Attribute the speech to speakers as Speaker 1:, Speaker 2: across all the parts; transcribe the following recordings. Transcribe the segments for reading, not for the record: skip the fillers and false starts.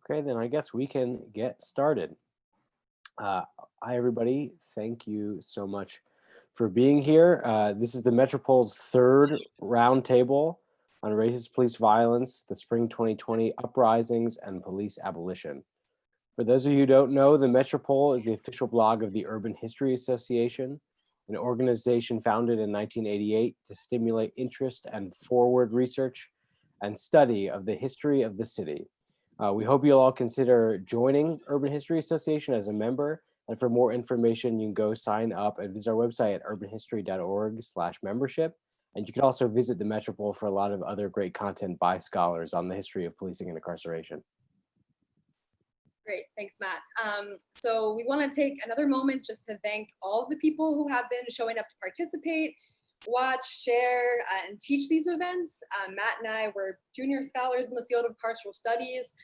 Speaker 1: Okay, then I guess we can get started. Uh, Hi, everybody. Thank you so much for being here. This is the Metropol's third roundtable on racist police violence, the spring 2020 uprisings, and police abolition. For those of you who don't know, the Metropole is the official blog of the Urban History Association, an organization founded in 1988 to stimulate interest and forward research and study of the history of the city. We hope you'll all consider joining Urban History Association as a member. And for more information, you can go sign up and visit our website at urbanhistory.org/membership. And you can also visit the Metropole for a lot of other great content by scholars on the history of policing and incarceration.
Speaker 2: Great, thanks, Matt. So we want to take another moment just to thank all of the people who have been showing up to participate, watch, share, and teach these events. Matt and I were junior scholars in the field of carceral studies,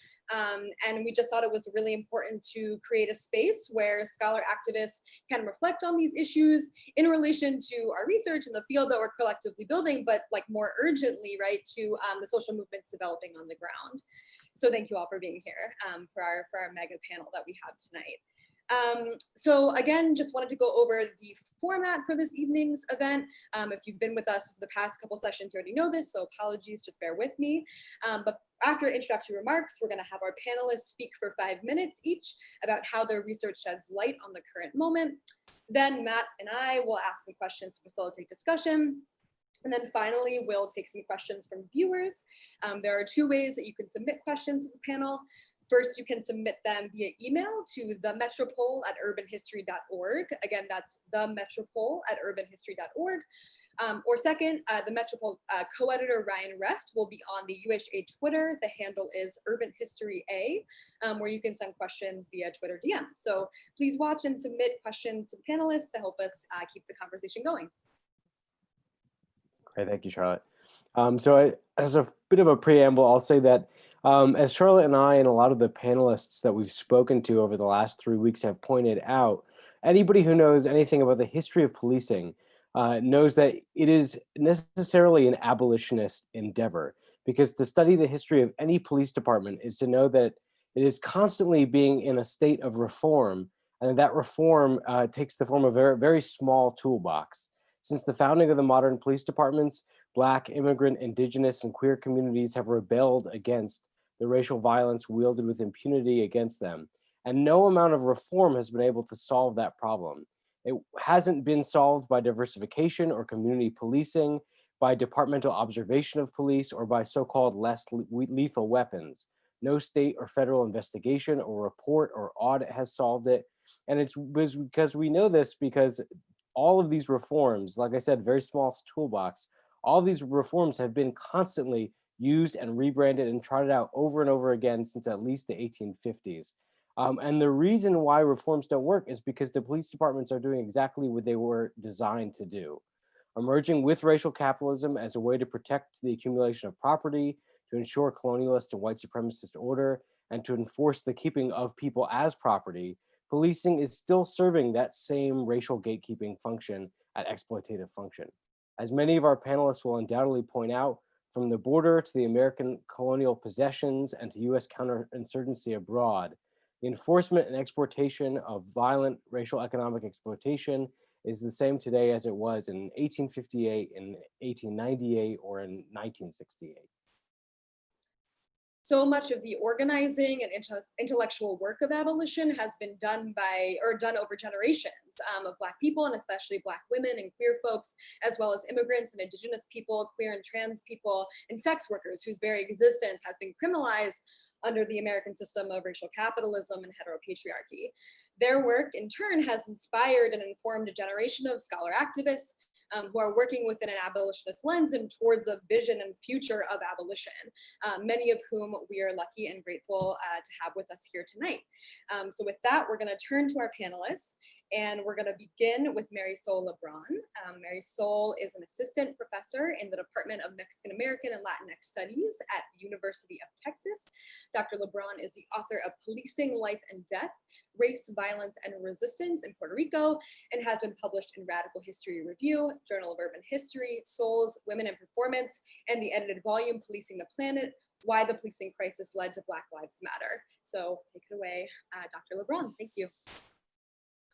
Speaker 2: and we just thought it was really important to create a space where scholar activists can reflect on these issues in relation to our research in the field that we're collectively building, but like more urgently, right, to the social movements developing on the ground. So thank you all for being here for our mega panel that we have tonight. So again, just wanted to go over the format for this evening's event. If you've been with us for the past couple sessions, you already know this, so apologies, just bear with me. But after introductory remarks, we're gonna have our panelists speak for 5 minutes each about how their research sheds light on the current moment. Then Matt and I will ask some questions to facilitate discussion. And then finally, we'll take some questions from viewers. There are 2 ways that you can submit questions to the panel. First, you can submit them via email to themetropole@urbanhistory.org. Again, that's themetropole@urbanhistory.org. Or second, the Metropole co-editor Ryan Reft will be on the UHA Twitter. The handle is UrbanHistoryA, where you can send questions via Twitter DM. So please watch and submit questions to the panelists to help us keep the conversation going.
Speaker 1: Great, thank you, Charlotte. As a bit of a preamble, I'll say that as Charlotte and I and a lot of the panelists that we've spoken to over the last 3 weeks have pointed out, anybody who knows anything about the history of policing knows that it is necessarily an abolitionist endeavor, because to study the history of any police department is to know that it is constantly being in a state of reform, and that reform takes the form of a very, very small toolbox. Since the founding of the modern police departments, Black, immigrant, Indigenous, and queer communities have rebelled against the racial violence wielded with impunity against them. And no amount of reform has been able to solve that problem. It hasn't been solved by diversification or community policing, by departmental observation of police, or by so-called less lethal weapons. No state or federal investigation or report or audit has solved it. And it's because we know this because all of these reforms, like I said, very small toolbox, all of these reforms have been constantly used and rebranded and trotted out over and over again since at least the 1850s. And the reason why reforms don't work is because the police departments are doing exactly what they were designed to do. Emerging with racial capitalism as a way to protect the accumulation of property, to ensure colonialist and white supremacist order, and to enforce the keeping of people as property, policing is still serving that same racial gatekeeping function at exploitative function. As many of our panelists will undoubtedly point out, from the border to the American colonial possessions and to US counterinsurgency abroad, the enforcement and exportation of violent racial economic exploitation is the same today as it was in 1858, in 1898, or in 1968.
Speaker 2: So much of the organizing and intellectual work of abolition has been done over generations of Black people, and especially Black women and queer folks, as well as immigrants and Indigenous people, queer and trans people, and sex workers whose very existence has been criminalized under the American system of racial capitalism and heteropatriarchy. Their work, in turn, has inspired and informed a generation of scholar activists who are working within an abolitionist lens and towards a vision and future of abolition, many of whom we are lucky and grateful to have with us here tonight. So with that, we're gonna turn to our panelists, and we're gonna begin with Marisol Lebron. Marisol is an assistant professor in the Department of Mexican American and Latinx Studies at the University of Texas. Dr. Lebron is the author of Policing Life and Death, Race, Violence, and Resistance in Puerto Rico, and has been published in Radical History Review, Journal of Urban History, Souls, Women and Performance, and the edited volume Policing the Planet, why the policing crisis led to Black Lives Matter. So take it away, Dr. LeBron. Thank you.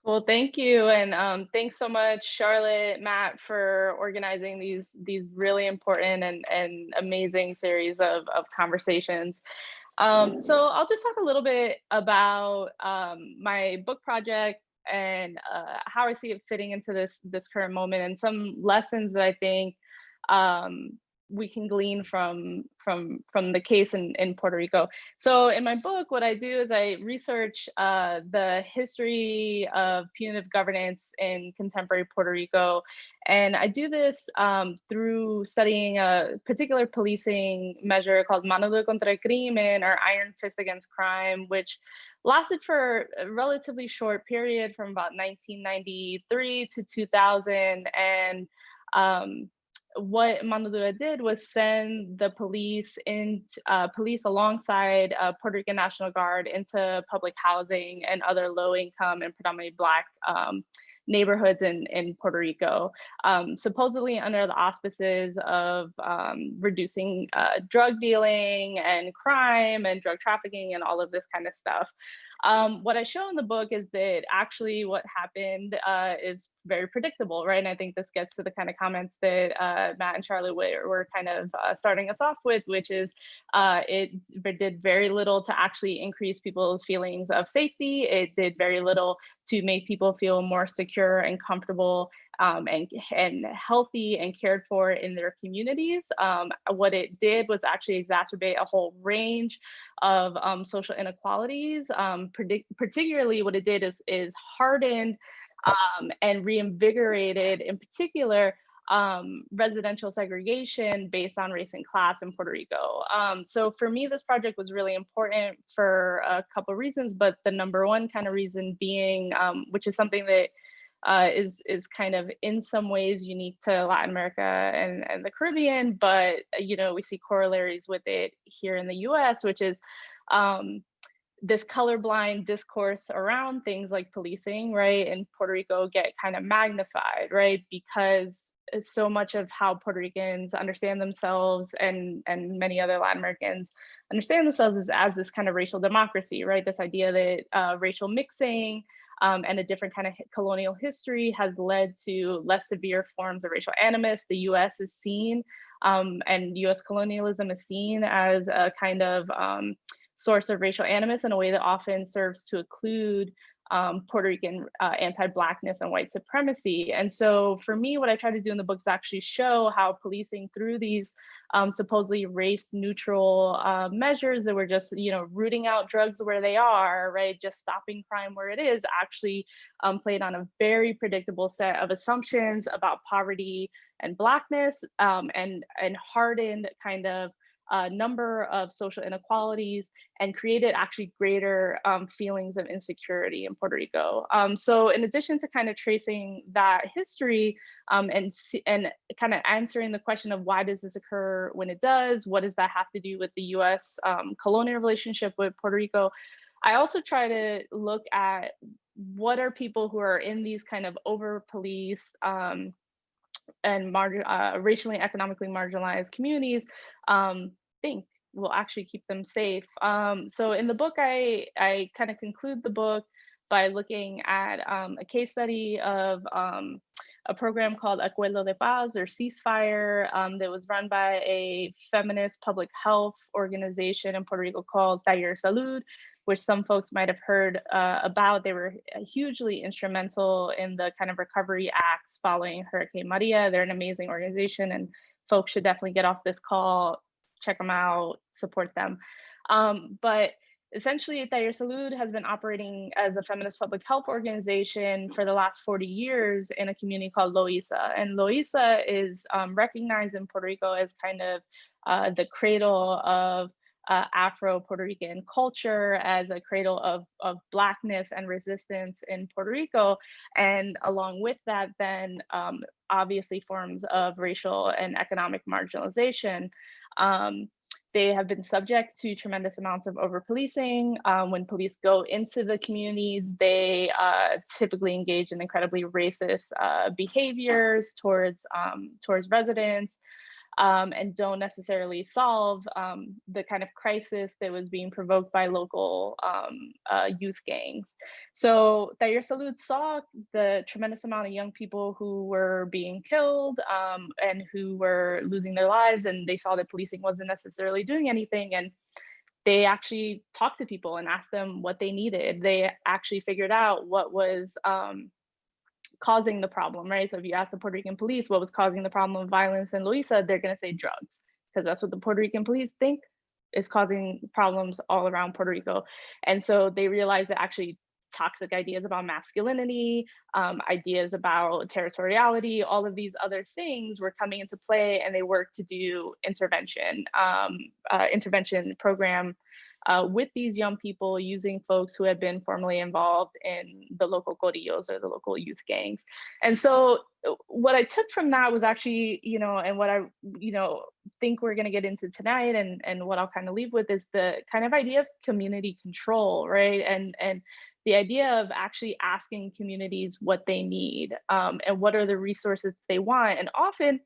Speaker 3: Well, thank you, and thanks so much, Charlotte, Matt, for organizing these really important and amazing series of conversations. So I'll just talk a little bit about my book project and how I see it fitting into this current moment, and some lessons that I think um, we can glean from the case in Puerto Rico. So in my book, what I do is I research the history of punitive governance in contemporary Puerto Rico, and I do this through studying a particular policing measure called Mano dura contra el crimen, or Iron Fist Against Crime, which lasted for a relatively short period from about 1993 to 2000. And what Mano Dura did was send the police police alongside Puerto Rican National Guard into public housing and other low-income and predominantly Black neighborhoods in Puerto Rico, supposedly under the auspices of reducing drug dealing and crime and drug trafficking and all of this kind of stuff. What I show in the book is that actually what happened is very predictable, right? And I think this gets to the kind of comments that Matt and Charlie were kind of starting us off with, which is it did very little to actually increase people's feelings of safety. It did very little to make people feel more secure and comfortable and healthy and cared for in their communities. What it did was actually exacerbate a whole range of social inequalities. Particularly what it did is hardened and reinvigorated, in particular, residential segregation based on race and class in Puerto Rico. So for me, this project was really important for a couple of reasons, but the number one kind of reason being, which is something that is kind of in some ways unique to Latin America and the Caribbean, but we see corollaries with it here in the US, which is this colorblind discourse around things like policing, right, in Puerto Rico get kind of magnified, right, because so much of how Puerto Ricans understand themselves and many other Latin Americans understand themselves is as this kind of racial democracy, right, this idea that racial mixing and a different kind of colonial history has led to less severe forms of racial animus. The US is seen and US colonialism is seen as a kind of source of racial animus in a way that often serves to occlude Puerto Rican anti-Blackness and white supremacy. And so for me, what I try to do in the book is actually show how policing through these supposedly race-neutral measures that were just, rooting out drugs where they are, right, just stopping crime where it is, actually played on a very predictable set of assumptions about poverty and Blackness and hardened kind of number of social inequalities and created actually greater feelings of insecurity in Puerto Rico. So in addition to kind of tracing that history and kind of answering the question of why does this occur when it does, what does that have to do with the US colonial relationship with Puerto Rico, I also try to look at what are people who are in these kind of over-policed and racially and economically marginalized communities think will actually keep them safe. So in the book, I kind of conclude the book by looking at a case study of a program called Acuerdo de Paz, or Ceasefire, that was run by a feminist public health organization in Puerto Rico called Taller Salud, which some folks might have heard about. They were hugely instrumental in the kind of recovery acts following Hurricane Maria. They're an amazing organization, and folks should definitely get off this call, check them out, support them. But essentially, Taller Salud has been operating as a feminist public health organization for the last 40 years in a community called Loíza. And Loíza is recognized in Puerto Rico as kind of the cradle of Afro-Puerto Rican culture, as a cradle of Blackness and resistance in Puerto Rico. And along with that, then obviously forms of racial and economic marginalization. They have been subject to tremendous amounts of over-policing. When police go into the communities, they typically engage in incredibly racist behaviors towards residents. and don't necessarily solve the kind of crisis that was being provoked by local youth gangs. So Taller Salud saw the tremendous amount of young people who were being killed and who were losing their lives, and they saw that policing wasn't necessarily doing anything. And they actually talked to people and asked them what they needed. They actually figured out what was causing the problem, right? So if you ask the Puerto Rican police what was causing the problem of violence in Loíza, they're going to say drugs, because that's what the Puerto Rican police think is causing problems all around Puerto Rico. And so they realized that actually toxic ideas about masculinity, ideas about territoriality, all of these other things were coming into play, and they worked to do intervention program with these young people, using folks who had been formerly involved in the local corillos or the local youth gangs. And so what I took from that was actually, and what I, think we're going to get into tonight, and what I'll kind of leave with is the kind of idea of community control, right? And the idea of actually asking communities what they need, and what are the resources they want. And often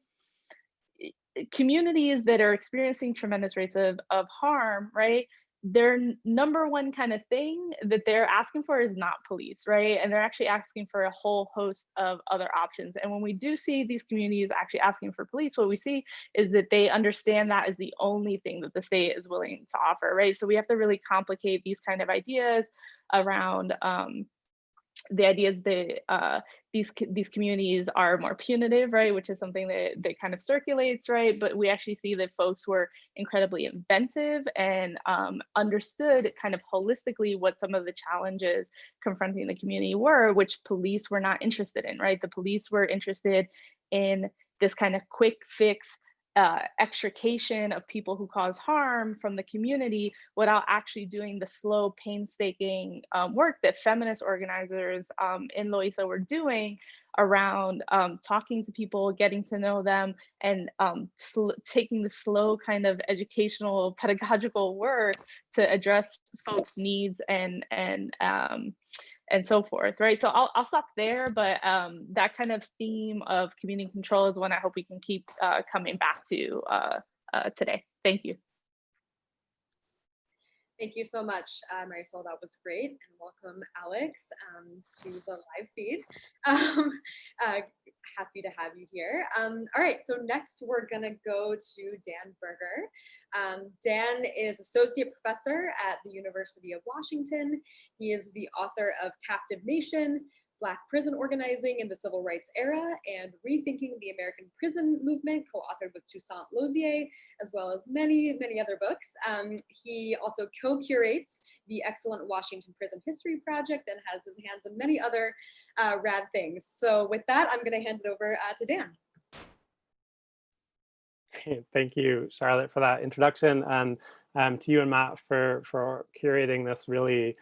Speaker 3: communities that are experiencing tremendous rates of harm, right? Their number one kind of thing that they're asking for is not police, right? And they're actually asking for a whole host of other options. And when we do see these communities actually asking for police, what we see is that they understand that is the only thing that the state is willing to offer, right? So we have to really complicate these kind of ideas around the ideas that these communities are more punitive, right, which is something that kind of circulates, right? But we actually see that folks were incredibly inventive and understood kind of holistically what some of the challenges confronting the community were, which police were not interested in, right? The police were interested in this kind of quick fix extrication of people who cause harm from the community without actually doing the slow, painstaking work that feminist organizers in Loíza were doing around talking to people, getting to know them, and taking the slow kind of educational, pedagogical work to address folks' needs and so forth, right? So I'll stop there, but that kind of theme of community control is one I hope we can keep coming back to today. Thank you.
Speaker 2: Thank you so much, Marisol. That was great. And welcome, Alex, to the live feed. Happy to have you here. All right, so next we're gonna go to Dan Berger. Dan is Associate Professor at the University of Washington. He is the author of Captive Nation, Black Prison Organizing in the Civil Rights Era, and Rethinking the American Prison Movement, co-authored with Toussaint Lozier, as well as many, many other books. He also co-curates the excellent Washington Prison History Project and has his hands in many other rad things. So with that, I'm gonna hand it over to Dan.
Speaker 4: Thank you, Charlotte, for that introduction, and to you and Matt for curating this really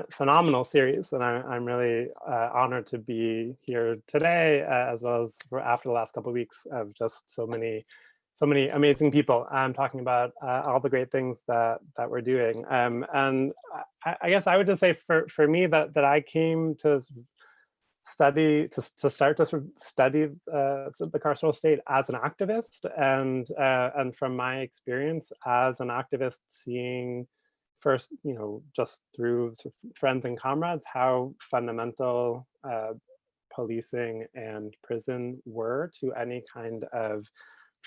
Speaker 4: phenomenal series. And I'm really honored to be here today, as well as after the last couple of weeks of just so many amazing people talking about all the great things that we're doing. And I guess I would just say for me that I came to study to start to sort of study the carceral state as an activist, and from my experience as an activist, seeing first, just through sort of friends and comrades, how fundamental policing and prison were to any kind of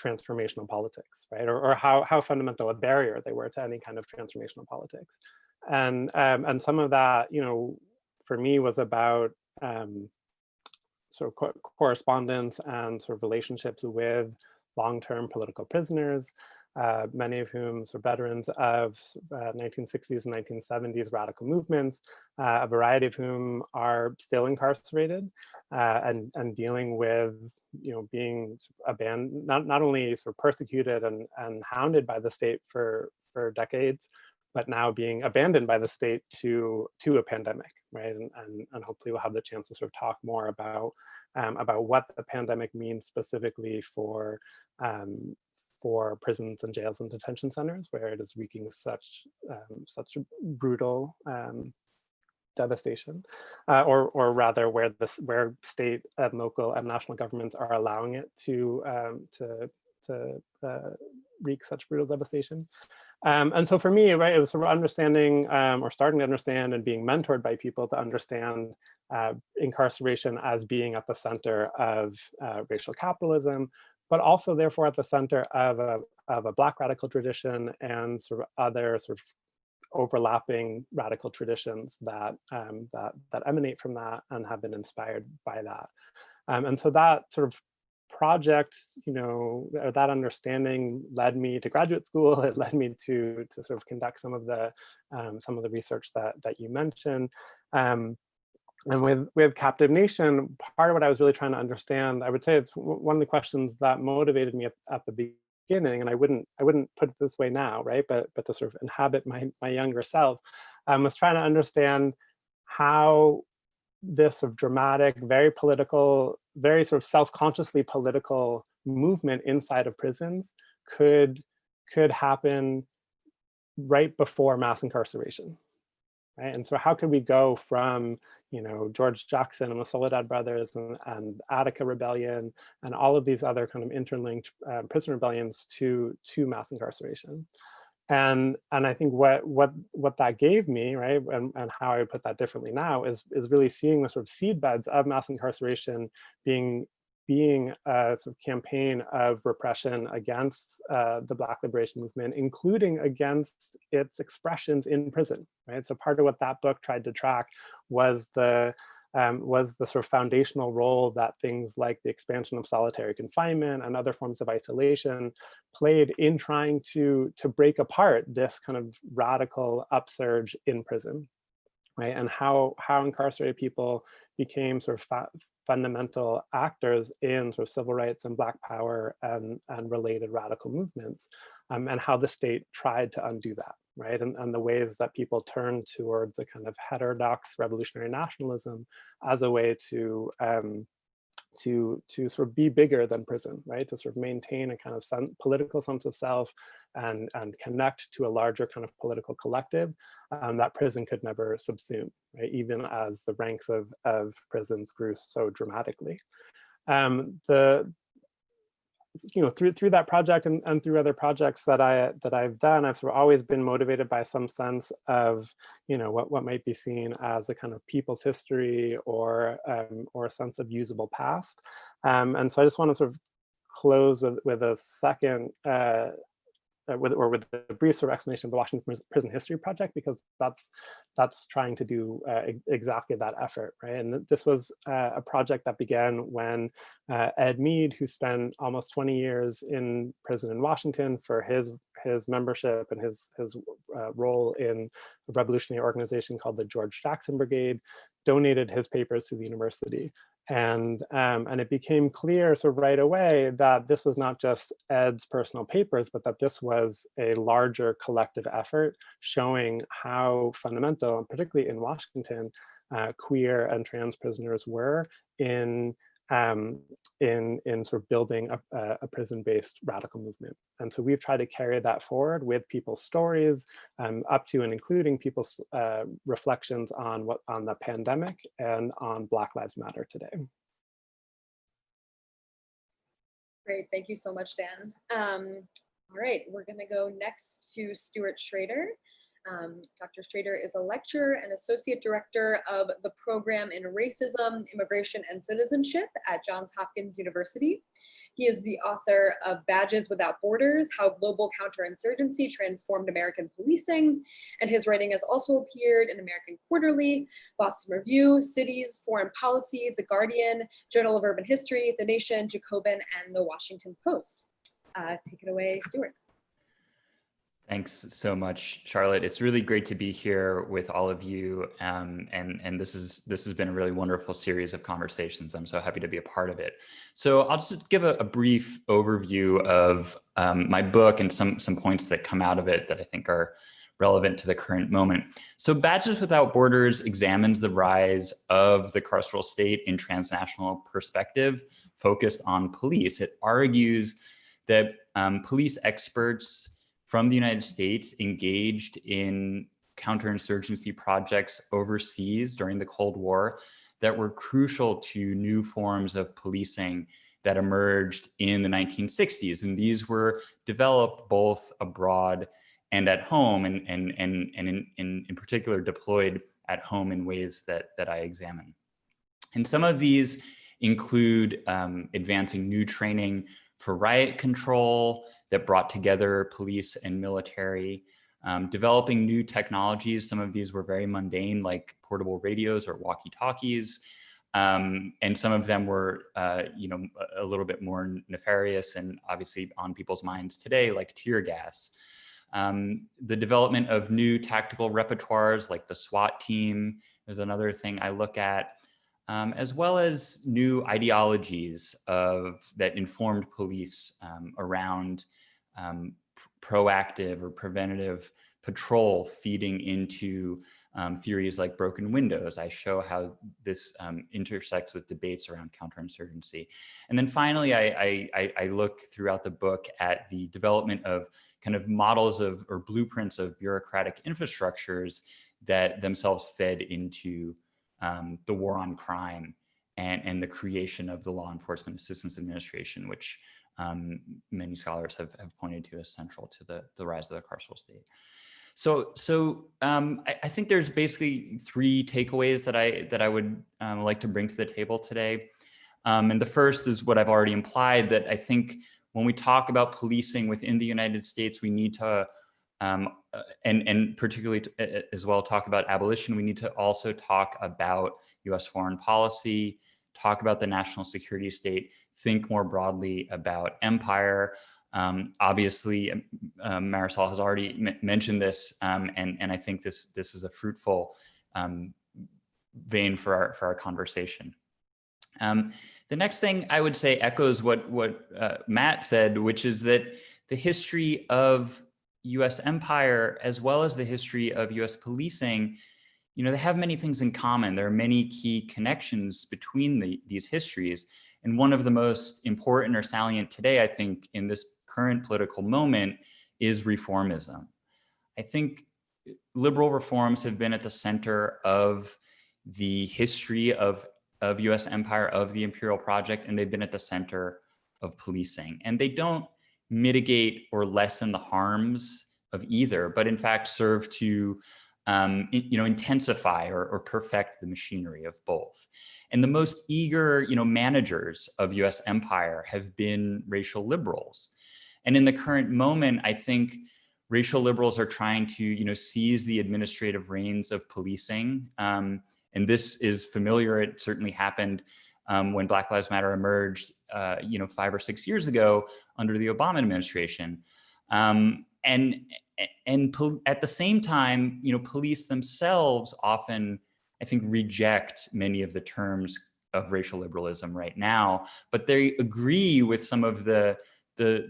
Speaker 4: transformational politics, right? Or how fundamental a barrier they were to any kind of transformational politics. And some of that, for me was about sort of correspondence and sort of relationships with long-term political prisoners, many of whom are veterans of 1960s and 1970s radical movements, a variety of whom are still incarcerated and dealing with, being abandoned, not only sort of persecuted and hounded by the state for decades, but now being abandoned by the state to a pandemic, right? And hopefully we'll have the chance to sort of talk more about what the pandemic means specifically for prisons and jails and detention centers, where it is wreaking such brutal devastation, or rather where state and local and national governments are allowing it to wreak such brutal devastation. And so for me, right, it was sort of understanding or starting to understand and being mentored by people to understand incarceration as being at the center of racial capitalism, but also therefore at the center of a Black radical tradition and sort of other sort of overlapping radical traditions that that emanate from that and have been inspired by that. And so that sort of project, you know, that understanding led me to graduate school. It led me to sort of conduct some of the research that you mentioned. And with Captive Nation, part of what I was really trying to understand, I would say it's one of the questions that motivated me at the beginning, and I wouldn't put it this way now, right? But to sort of inhabit my younger self, was trying to understand how this sort of dramatic, very political, very sort of self-consciously political movement inside of prisons could happen right before mass incarceration, right? And so how could we go from, you know, George Jackson and the Soledad brothers and Attica Rebellion and all of these other kind of interlinked prison rebellions to mass incarceration? And I think what that gave me, right, and how I would put that differently now is really seeing the sort of seed beds of mass incarceration being a sort of campaign of repression against the Black liberation movement, including against its expressions in prison, right? So part of what that book tried to track was the sort of foundational role that things like the expansion of solitary confinement and other forms of isolation played in trying to break apart this kind of radical upsurge in prison, right? And how incarcerated people became sort of fundamental actors in sort of civil rights and Black power and related radical movements, and how the state tried to undo that, right? And the ways that people turned towards a kind of heterodox revolutionary nationalism as a way to sort of be bigger than prison, right? To sort of maintain a kind of political sense of self and connect to a larger kind of political collective that prison could never subsume, right? Even as the ranks of prisons grew so dramatically. You know, through that project and through other projects that I've done, I've sort of always been motivated by some sense of, you know, what might be seen as a kind of people's history or a sense of usable past. And so I just want to sort of close with a second with a brief sort of explanation of the Washington Prison History Project, because that's trying to do exactly that effort, right? And this was a project that began when Ed Mead, who spent almost 20 years in prison in Washington for his membership and his role in a revolutionary organization called the George Jackson Brigade, donated his papers to the university. And it became clear sort of right away that this was not just Ed's personal papers, but that this was a larger collective effort showing how fundamental, and particularly in Washington, queer and trans prisoners were in sort of building a prison-based radical movement. And so we've tried to carry that forward with people's stories, up to and including people's reflections on the pandemic and on Black Lives Matter today.
Speaker 2: Great, thank you so much, Dan. All right, we're gonna go next to Stuart Schrader. Dr. Schrader is a lecturer and associate director of the program in racism, immigration, and citizenship at Johns Hopkins University. He is the author of Badges Without Borders: How Global Counterinsurgency Transformed American Policing. And his writing has also appeared in American Quarterly, Boston Review, Cities, Foreign Policy, The Guardian, Journal of Urban History, The Nation, Jacobin, and The Washington Post. Take it away, Stuart.
Speaker 5: Thanks so much, Charlotte. It's really great to be here with all of you. And this has been a really wonderful series of conversations. I'm so happy to be a part of it. So I'll just give a brief overview of my book and some points that come out of it that I think are relevant to the current moment. So Badges Without Borders examines the rise of the carceral state in transnational perspective, focused on police. It argues that police experts from the United States engaged in counterinsurgency projects overseas during the Cold War that were crucial to new forms of policing that emerged in the 1960s. And these were developed both abroad and at home, and in particular deployed at home in ways that I examine. And some of these include advancing new training for riot control that brought together police and military, developing new technologies. Some of these were very mundane, like portable radios or walkie-talkies. And some of them were, a little bit more nefarious and obviously on people's minds today, like tear gas. The development of new tactical repertoires like the SWAT team is another thing I look at, as well as new ideologies that informed police around proactive or preventative patrol, feeding into theories like broken windows. I show how this intersects with debates around counterinsurgency. And then finally, I look throughout the book at the development of kind of models of or blueprints of bureaucratic infrastructures that themselves fed into the war on crime and the creation of the Law Enforcement Assistance Administration, which many scholars have pointed to as central to the rise of the carceral state. So I think there's basically three takeaways that I would like to bring to the table today. And the first is what I've already implied, that I think when we talk about policing within the United States, we need to, and particularly as well talk about abolition, we need to also talk about US foreign policy, talk about the national security state, think more broadly about empire. Obviously, Marisol has already mentioned this, and I think this is a fruitful vein for our conversation. The next thing I would say echoes what Matt said, which is that the history of US empire, as well as the history of US policing, they have many things in common. There are many key connections between these histories. And one of the most important or salient today, I think, in this current political moment is reformism. I think liberal reforms have been at the center of the history of US empire, of the imperial project, and they've been at the center of policing. And they don't mitigate or lessen the harms of either, but in fact serve to intensify or perfect the machinery of both. And the most eager managers of US empire have been racial liberals. And in the current moment, I think racial liberals are trying to seize the administrative reins of policing. And this is familiar. It certainly happened when Black Lives Matter emerged 5 or 6 years ago under the Obama administration. And at the same time, police themselves often, I think, reject many of the terms of racial liberalism right now, but they agree with some of the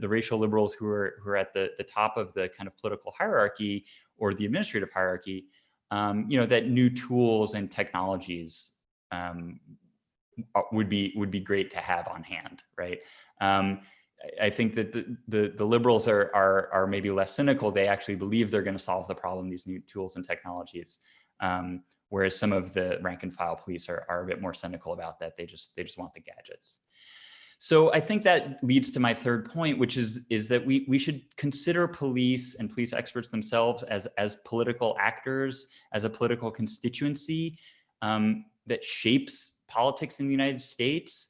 Speaker 5: racial liberals who are at the top of the kind of political hierarchy or the administrative hierarchy, that new tools and technologies would be great to have on hand, right? I think that the liberals are maybe less cynical. They actually believe they're going to solve the problem, these new tools and technologies, whereas some of the rank and file police are a bit more cynical about that. They just want the gadgets. So I think that leads to my third point, which is that we should consider police and police experts themselves as political actors, as a political constituency that shapes politics in the United States.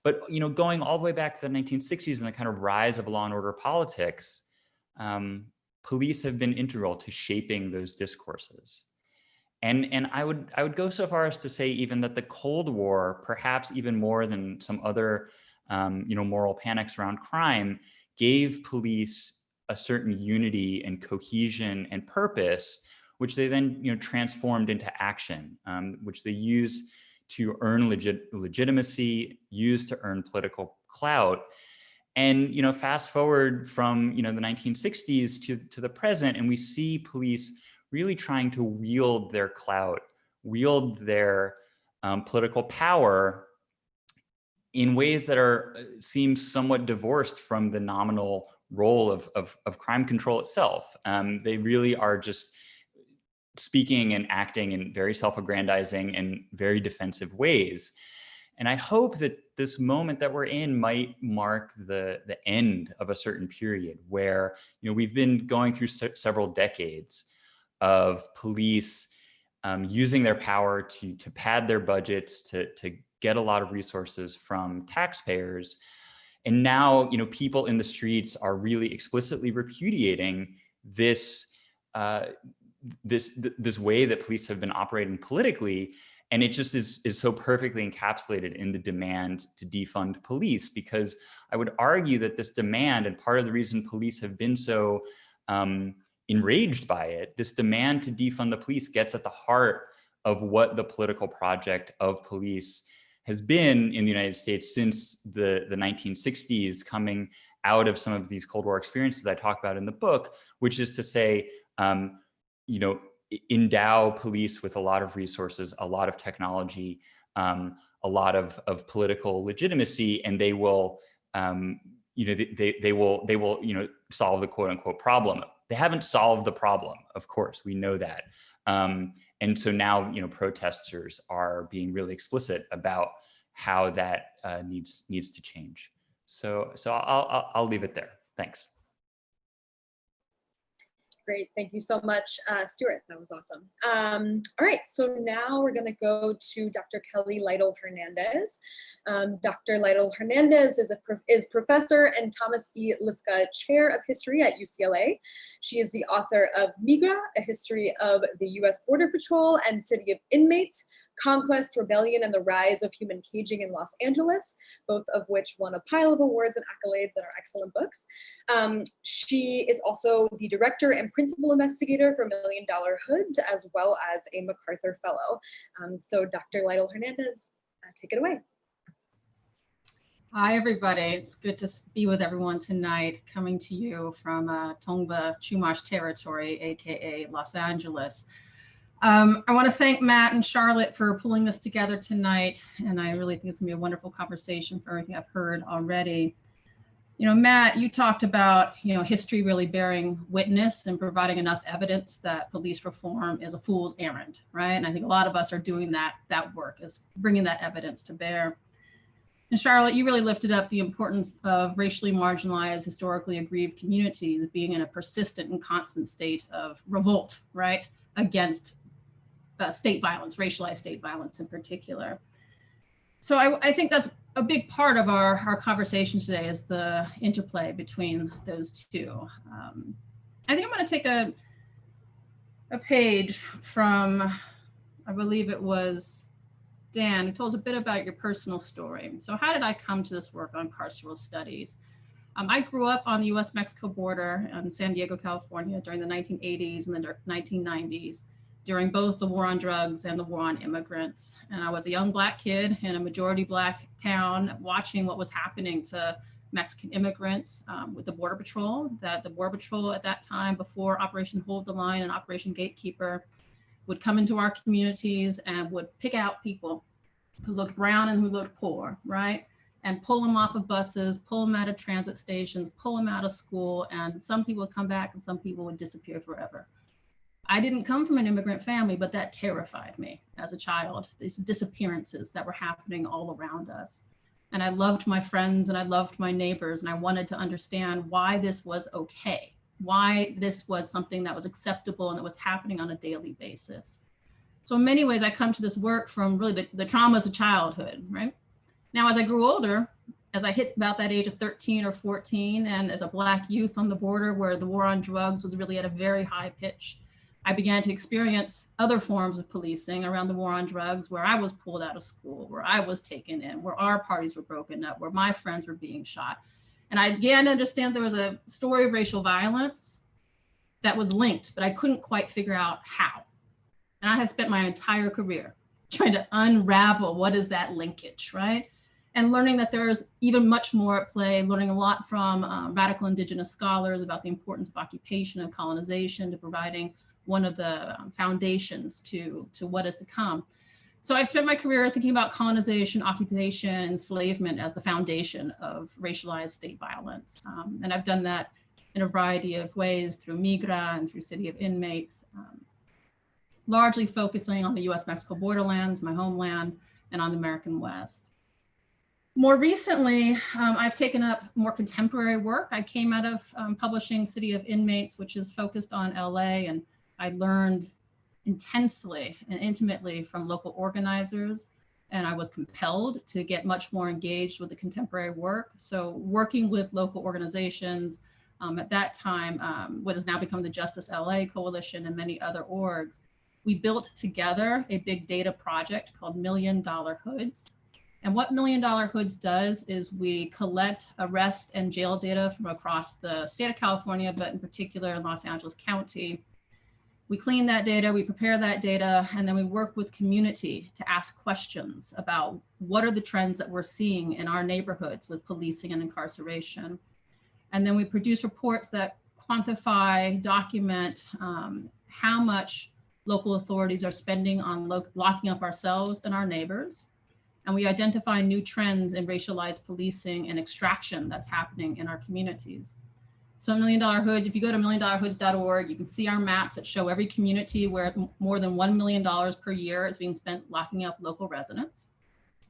Speaker 5: But going all the way back to the 1960s and the kind of rise of law and order politics, police have been integral to shaping those discourses. And I would go so far as to say even that the Cold War, perhaps even more than some other moral panics around crime, gave police a certain unity and cohesion and purpose, which they then transformed into action, which they used to earn legitimacy, used to earn political clout. And fast forward from the 1960s to the present, and we see police really trying to wield their clout, wield their political power in ways that seem somewhat divorced from the nominal role of crime control itself. They really are just speaking and acting in very self-aggrandizing and very defensive ways. And I hope that this moment that we're in might mark the end of a certain period where, we've been going through several decades of police using their power to pad their budgets, to get a lot of resources from taxpayers. And now, people in the streets are really explicitly repudiating this this way that police have been operating politically. And it just is so perfectly encapsulated in the demand to defund police, because I would argue that this demand, and part of the reason police have been so enraged by it, this demand to defund the police gets at the heart of what the political project of police has been in the United States since the 1960s, coming out of some of these Cold War experiences I talk about in the book, which is to say, endow police with a lot of resources, a lot of technology, a lot of political legitimacy, and they will, they will solve the quote unquote problem. They haven't solved the problem, of course, we know that. And so now, protesters are being really explicit about how that needs to change. So I'll leave it there. Thanks.
Speaker 2: Great, thank you so much, Stuart. That was awesome. All right, so now we're gonna go to Dr. Kelly Lytle Hernandez. Dr. Lytle Hernandez is professor and Thomas E. Lifka Chair of History at UCLA. She is the author of Migra, A History of the US Border Patrol and City of Inmates, Conquest, Rebellion, and the Rise of Human Caging in Los Angeles, both of which won a pile of awards and accolades that are excellent books. She is also the director and principal investigator for $1 Million Hoods, as well as a MacArthur Fellow. So Dr. Lytle Hernandez, take it away.
Speaker 6: Hi, everybody. It's good to be with everyone tonight, coming to you from Tongva Chumash territory, AKA Los Angeles. I want to thank Matt and Charlotte for pulling this together tonight, and I really think it's gonna be a wonderful conversation for everything I've heard already. Matt, you talked about, history really bearing witness and providing enough evidence that police reform is a fool's errand, right? And I think a lot of us are doing that work, is bringing that evidence to bear. And Charlotte, you really lifted up the importance of racially marginalized, historically aggrieved communities being in a persistent and constant state of revolt, right, against state violence, racialized state violence in particular. So I think that's a big part of our conversation today, is the interplay between those two. I think I'm going to take a page from, I believe it was Dan, who told us a bit about your personal story. So how did I come to this work on carceral studies? I grew up on the US-Mexico border in San Diego, California during the 1980s and the 1990s, during both the war on drugs and the war on immigrants. And I was a young Black kid in a majority Black town, watching what was happening to Mexican immigrants with the Border Patrol. That the Border Patrol at that time, before Operation Hold the Line and Operation Gatekeeper, would come into our communities and would pick out people who looked brown and who looked poor, right? And pull them off of buses, pull them out of transit stations, pull them out of school. And some people would come back and some people would disappear forever. I didn't come from an immigrant family, but that terrified me as a child, these disappearances that were happening all around us. And I loved my friends and I loved my neighbors, and I wanted to understand why this was okay, why this was something that was acceptable and that was happening on a daily basis. So in many ways, I come to this work from really the traumas of childhood, right? Now, as I grew older, as I hit about that age of 13 or 14, and as a Black youth on the border where the war on drugs was really at a very high pitch, I began to experience other forms of policing around the war on drugs, where I was pulled out of school, where I was taken in, where our parties were broken up, where my friends were being shot. And I began to understand there was a story of racial violence that was linked, but I couldn't quite figure out how. And I have spent my entire career trying to unravel what is that linkage, right? And learning that there's even much more at play, learning a lot from radical Indigenous scholars about the importance of occupation and colonization, to providing one of the foundations to what is to come. So I've spent my career thinking about colonization, occupation, enslavement as the foundation of racialized state violence. And I've done that in a variety of ways through Migra and through City of Inmates, largely focusing on the US-Mexico borderlands, my homeland, and on the American West. More recently, I've taken up more contemporary work. I came out of publishing City of Inmates, which is focused on LA, and I learned intensely and intimately from local organizers, and I was compelled to get much more engaged with the contemporary work. So working with local organizations, at that time, what has now become the Justice LA Coalition and many other orgs, we built together a big data project called $1 Million Hoods. And what $1 Million Hoods does is we collect arrest and jail data from across the state of California, but in particular in Los Angeles County. We clean that data, we prepare that data, and then we work with community to ask questions about what are the trends that we're seeing in our neighborhoods with policing and incarceration. And then we produce reports that quantify, document how much local authorities are spending on locking up ourselves and our neighbors. And we identify new trends in racialized policing and extraction that's happening in our communities. So $1 Million Hoods, if you go to millionhoods.org, you can see our maps that show every community where more than $1 million per year is being spent locking up local residents.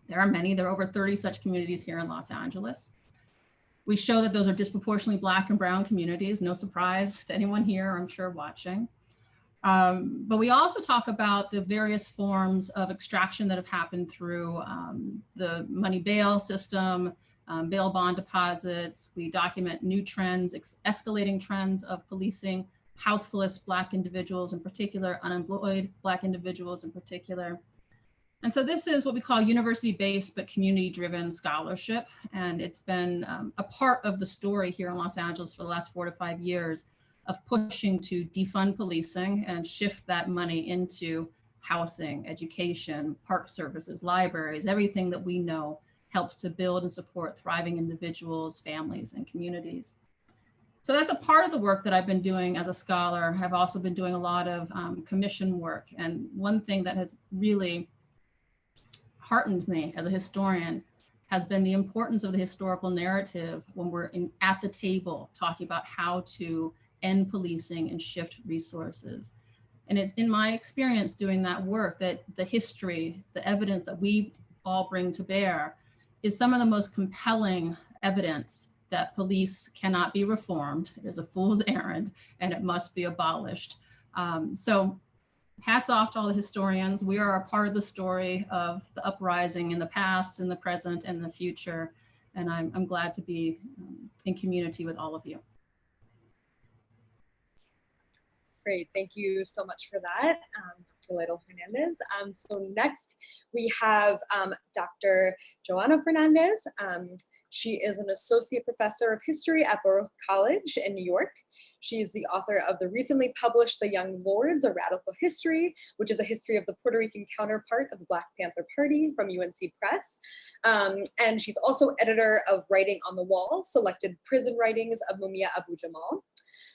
Speaker 6: There are many, there are over 30 such communities here in Los Angeles. We show that those are disproportionately Black and brown communities, no surprise to anyone here, I'm sure, watching. But we also talk about the various forms of extraction that have happened through the money bail system, bail bond deposits. We document new trends, escalating trends of policing houseless Black individuals in particular, unemployed Black individuals in particular. And so this is what we call university-based but community-driven scholarship. And it's been a part of the story here in Los Angeles for the last 4 to 5 years of pushing to defund policing and shift that money into housing, education, park services, libraries, everything that we know helps to build and support thriving individuals, families, and communities. So that's a part of the work that I've been doing as a scholar. I've also been doing a lot of commission work. And one thing that has really heartened me as a historian has been the importance of the historical narrative when we're at the table talking about how to end policing and shift resources. And it's in my experience doing that work that the history, the evidence that we all bring to bear is some of the most compelling evidence that police cannot be reformed. It is a fool's errand and it must be abolished. So hats off to all the historians. We are a part of the story of the uprising in the past, in the present, and the future. And I'm glad to be in community with all of you.
Speaker 2: Great, thank you so much for that, Dr. Lytle Fernandez. So next we have Dr. Joanna Fernandez. She is an associate professor of history at Baruch College in New York. She is the author of the recently published The Young Lords, A Radical History, which is a history of the Puerto Rican counterpart of the Black Panther Party from UNC Press. And she's also editor of Writing on the Wall, Selected Prison Writings of Mumia Abu-Jamal.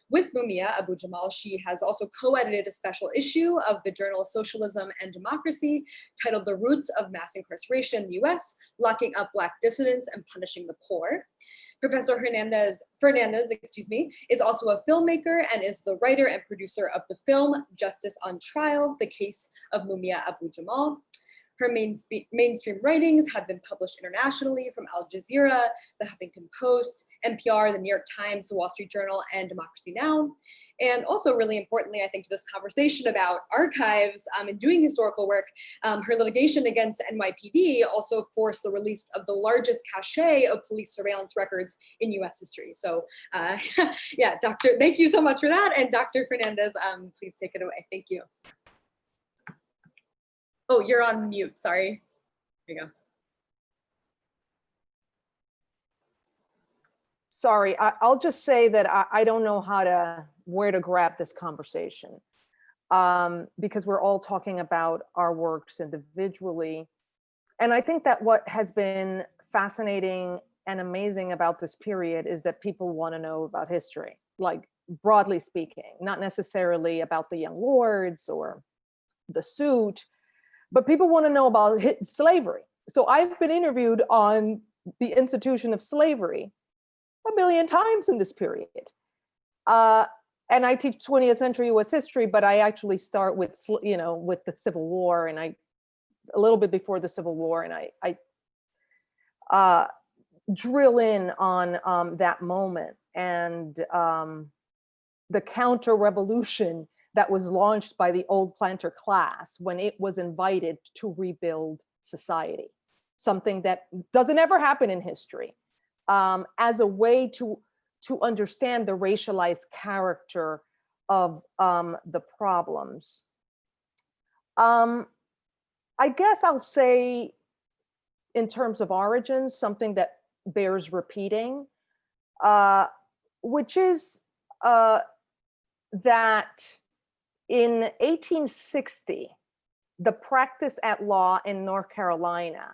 Speaker 2: With Mumia Abu-Jamal, she has also co-edited a special issue of the journal Socialism and Democracy titled The Roots of Mass Incarceration in the US, Locking Up Black Dissidents and Punishing the Poor. Professor Fernandez, is also a filmmaker and is the writer and producer of the film Justice on Trial, The Case of Mumia Abu-Jamal. Her mainstream writings have been published internationally from Al Jazeera, The Huffington Post, NPR, The New York Times, The Wall Street Journal, and Democracy Now! And also really importantly, I think, to this conversation about archives and doing historical work, her litigation against NYPD also forced the release of the largest cache of police surveillance records in US history. So yeah, thank you so much for that. And Dr. Fernandez, please take it away. Thank you. Oh, you're on mute, sorry. There you go.
Speaker 7: Sorry, I'll just say that I don't know where to grab this conversation because we're all talking about our works individually. And I think that what has been fascinating and amazing about this period is that people want to know about history, like broadly speaking, not necessarily about the Young Lords or the suit, but people want to know about slavery. So I've been interviewed on the institution of slavery 1 million times in this period. And I teach 20th century US history, but I actually start with, with the Civil War and a little bit before the Civil War. And drill in on that moment and the counter-revolution that was launched by the old planter class when it was invited to rebuild society, something that doesn't ever happen in history, as a way to understand the racialized character of the problems. I guess I'll say, in terms of origins, something that bears repeating, which is that in 1860, the practice at law in North Carolina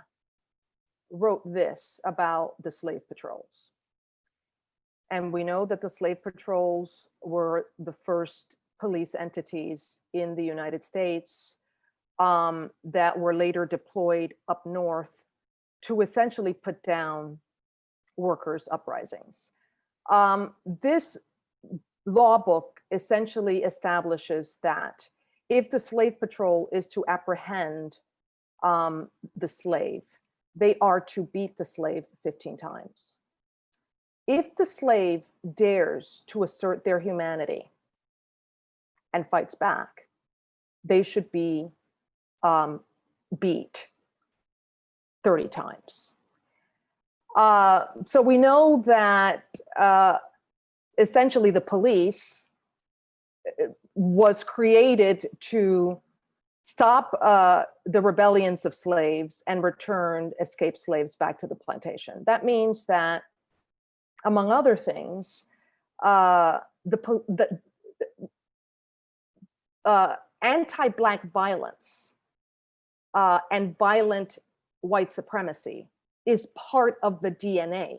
Speaker 7: wrote this about the slave patrols. And we know that the slave patrols were the first police entities in the United States that were later deployed up north to essentially put down workers' uprisings. This law book essentially establishes that if the slave patrol is to apprehend the slave, they are to beat the slave 15 times. If the slave dares to assert their humanity and fights back, they should be beat 30 times. So we know that essentially the police was created to stop the rebellions of slaves and return escaped slaves back to the plantation. That means that, among other things, anti-Black violence and violent white supremacy is part of the DNA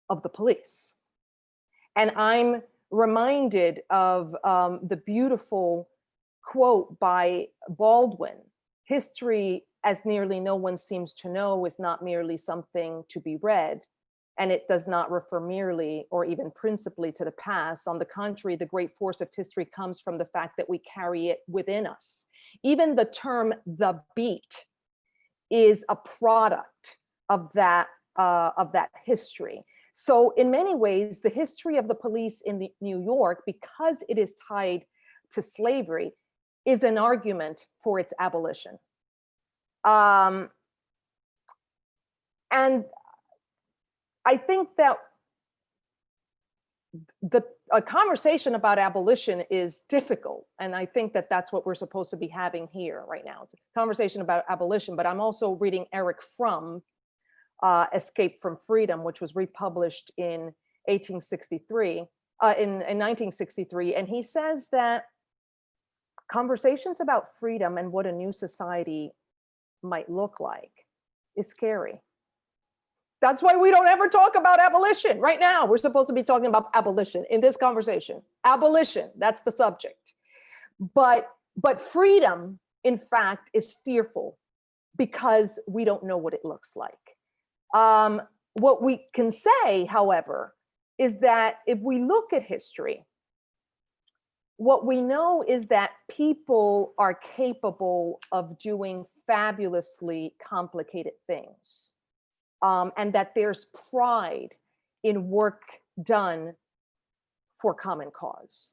Speaker 7: of the police. And I'm reminded of the beautiful quote by Baldwin: "History, as nearly no one seems to know, is not merely something to be read, and it does not refer merely or even principally to the past. On the contrary, the great force of history comes from the fact that we carry it within us." Even the term "the beat" is a product of that history. So in many ways, the history of the police in New York, because it is tied to slavery, is an argument for its abolition. And I think that a conversation about abolition is difficult. And I think that that's what we're supposed to be having here right now. It's a conversation about abolition, but I'm also reading Eric Fromm, Escape from Freedom, which was republished in 1963. And he says that conversations about freedom and what a new society might look like is scary. That's why we don't ever talk about abolition. Right now, we're supposed to be talking about abolition in this conversation. Abolition, that's the subject. But freedom, in fact, is fearful because we don't know what it looks like. What we can say, however, is that if we look at history, what we know is that people are capable of doing fabulously complicated things. And that there's pride in work done for common cause.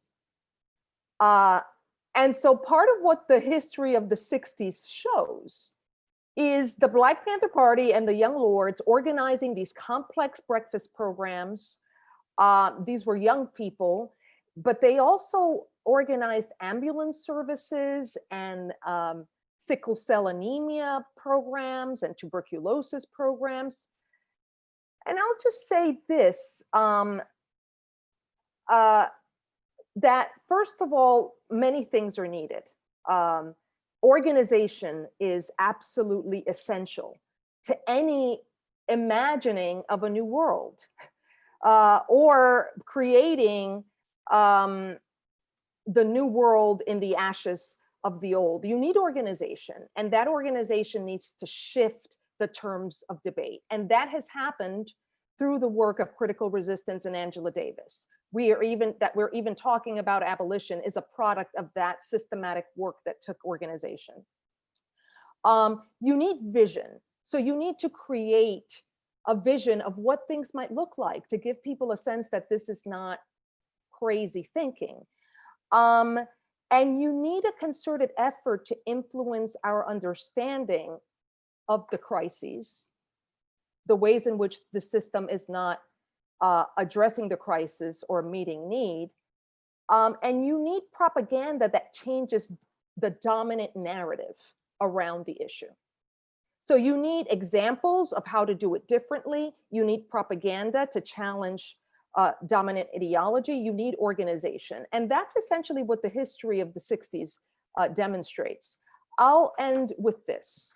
Speaker 7: And so part of what the history of the 60s shows is the Black Panther Party and the Young Lords organizing these complex breakfast programs. These were young people, but they also organized ambulance services and sickle cell anemia programs and tuberculosis programs. And I'll just say this, that first of all, many things are needed. Organization is absolutely essential to any imagining of a new world or creating the new world in the ashes of the old. You need organization, and that organization needs to shift the terms of debate. And that has happened through the work of Critical Resistance and Angela Davis. We're even talking about abolition is a product of that systematic work that took organization. You need vision. So you need to create a vision of what things might look like, to give people a sense that this is not crazy thinking. And you need a concerted effort to influence our understanding of the crises, the ways in which the system is not addressing the crisis or meeting need. And you need propaganda that changes the dominant narrative around the issue. So you need examples of how to do it differently. You need propaganda to challenge dominant ideology. You need organization. And that's essentially what the history of the 60s demonstrates. I'll end with this.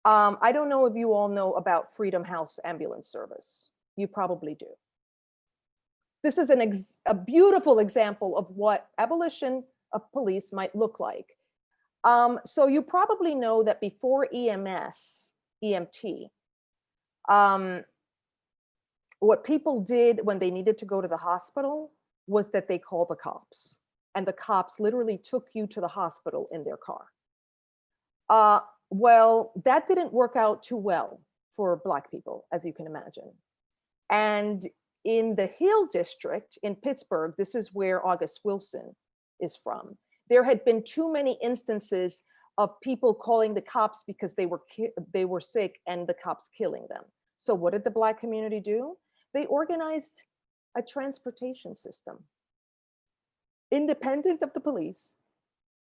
Speaker 7: I don't know if you all know about Freedom House Ambulance Service. You probably do. This is a beautiful example of what abolition of police might look like. So you probably know that before EMT, what people did when they needed to go to the hospital was that they called the cops, and the cops literally took you to the hospital in their car. Well, that didn't work out too well for Black people, as you can imagine. And in the Hill District in Pittsburgh, this is where August Wilson is from, there had been too many instances of people calling the cops because they were sick and the cops killing them. So what did the Black community do? They organized a transportation system, independent of the police,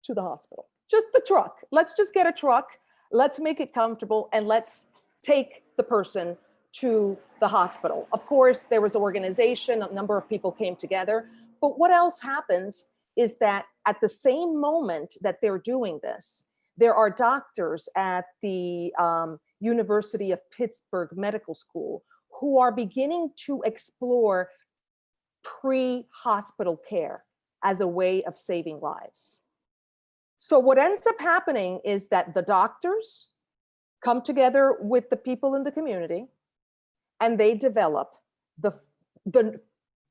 Speaker 7: to the hospital. Just the truck. Let's just get a truck. Let's make it comfortable and let's take the person to the hospital. Of course, there was organization, a number of people came together, but what else happens is that at the same moment that they're doing this, there are doctors at the University of Pittsburgh Medical School who are beginning to explore pre-hospital care as a way of saving lives. So what ends up happening is that the doctors come together with the people in the community and they develop the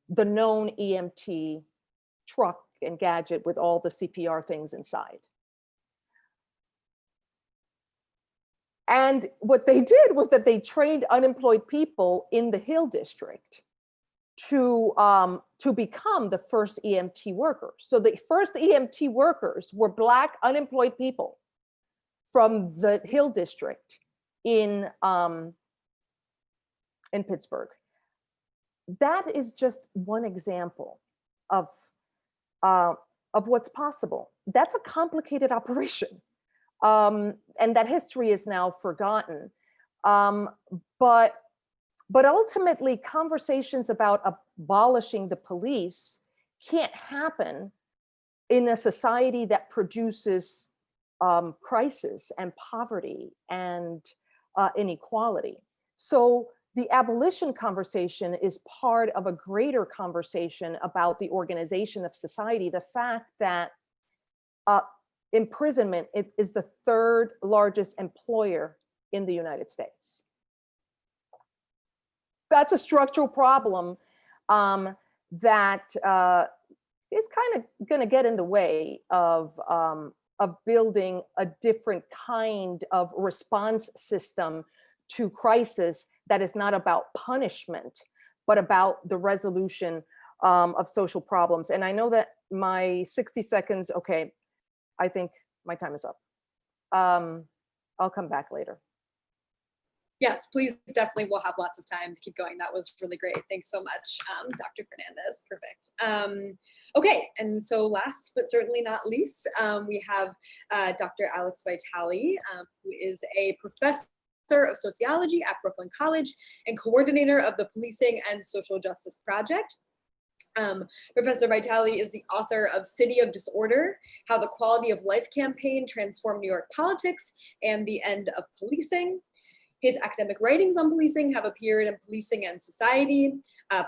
Speaker 7: known EMT truck and gadget with all the CPR things inside. And what they did was that they trained unemployed people in the Hill District to become the first EMT workers. So the first EMT workers were Black unemployed people from the Hill District in Pittsburgh. That is just one example of what's possible. That's a complicated operation. And that history is now forgotten. But ultimately, conversations about abolishing the police can't happen in a society that produces crisis and poverty and inequality. So the abolition conversation is part of a greater conversation about the organization of society, the fact that imprisonment is the third largest employer in the United States. That's a structural problem that is kind of going to get in the way of building a different kind of response system to crisis that is not about punishment, but about the resolution of social problems. And I know that my 60 seconds, okay, I think my time is up. I'll come back later.
Speaker 2: Yes, please, definitely. We'll have lots of time to keep going. That was really great. Thanks so much, Dr. Fernandez. Perfect. Okay, and so last but certainly not least, we have Dr. Alex Vitale, who is a professor of sociology at Brooklyn College and coordinator of the Policing and Social Justice Project. Professor Vitale is the author of City of Disorder, How the Quality of Life Campaign Transformed New York Politics and the End of Policing. His academic writings on policing have appeared in Policing and Society,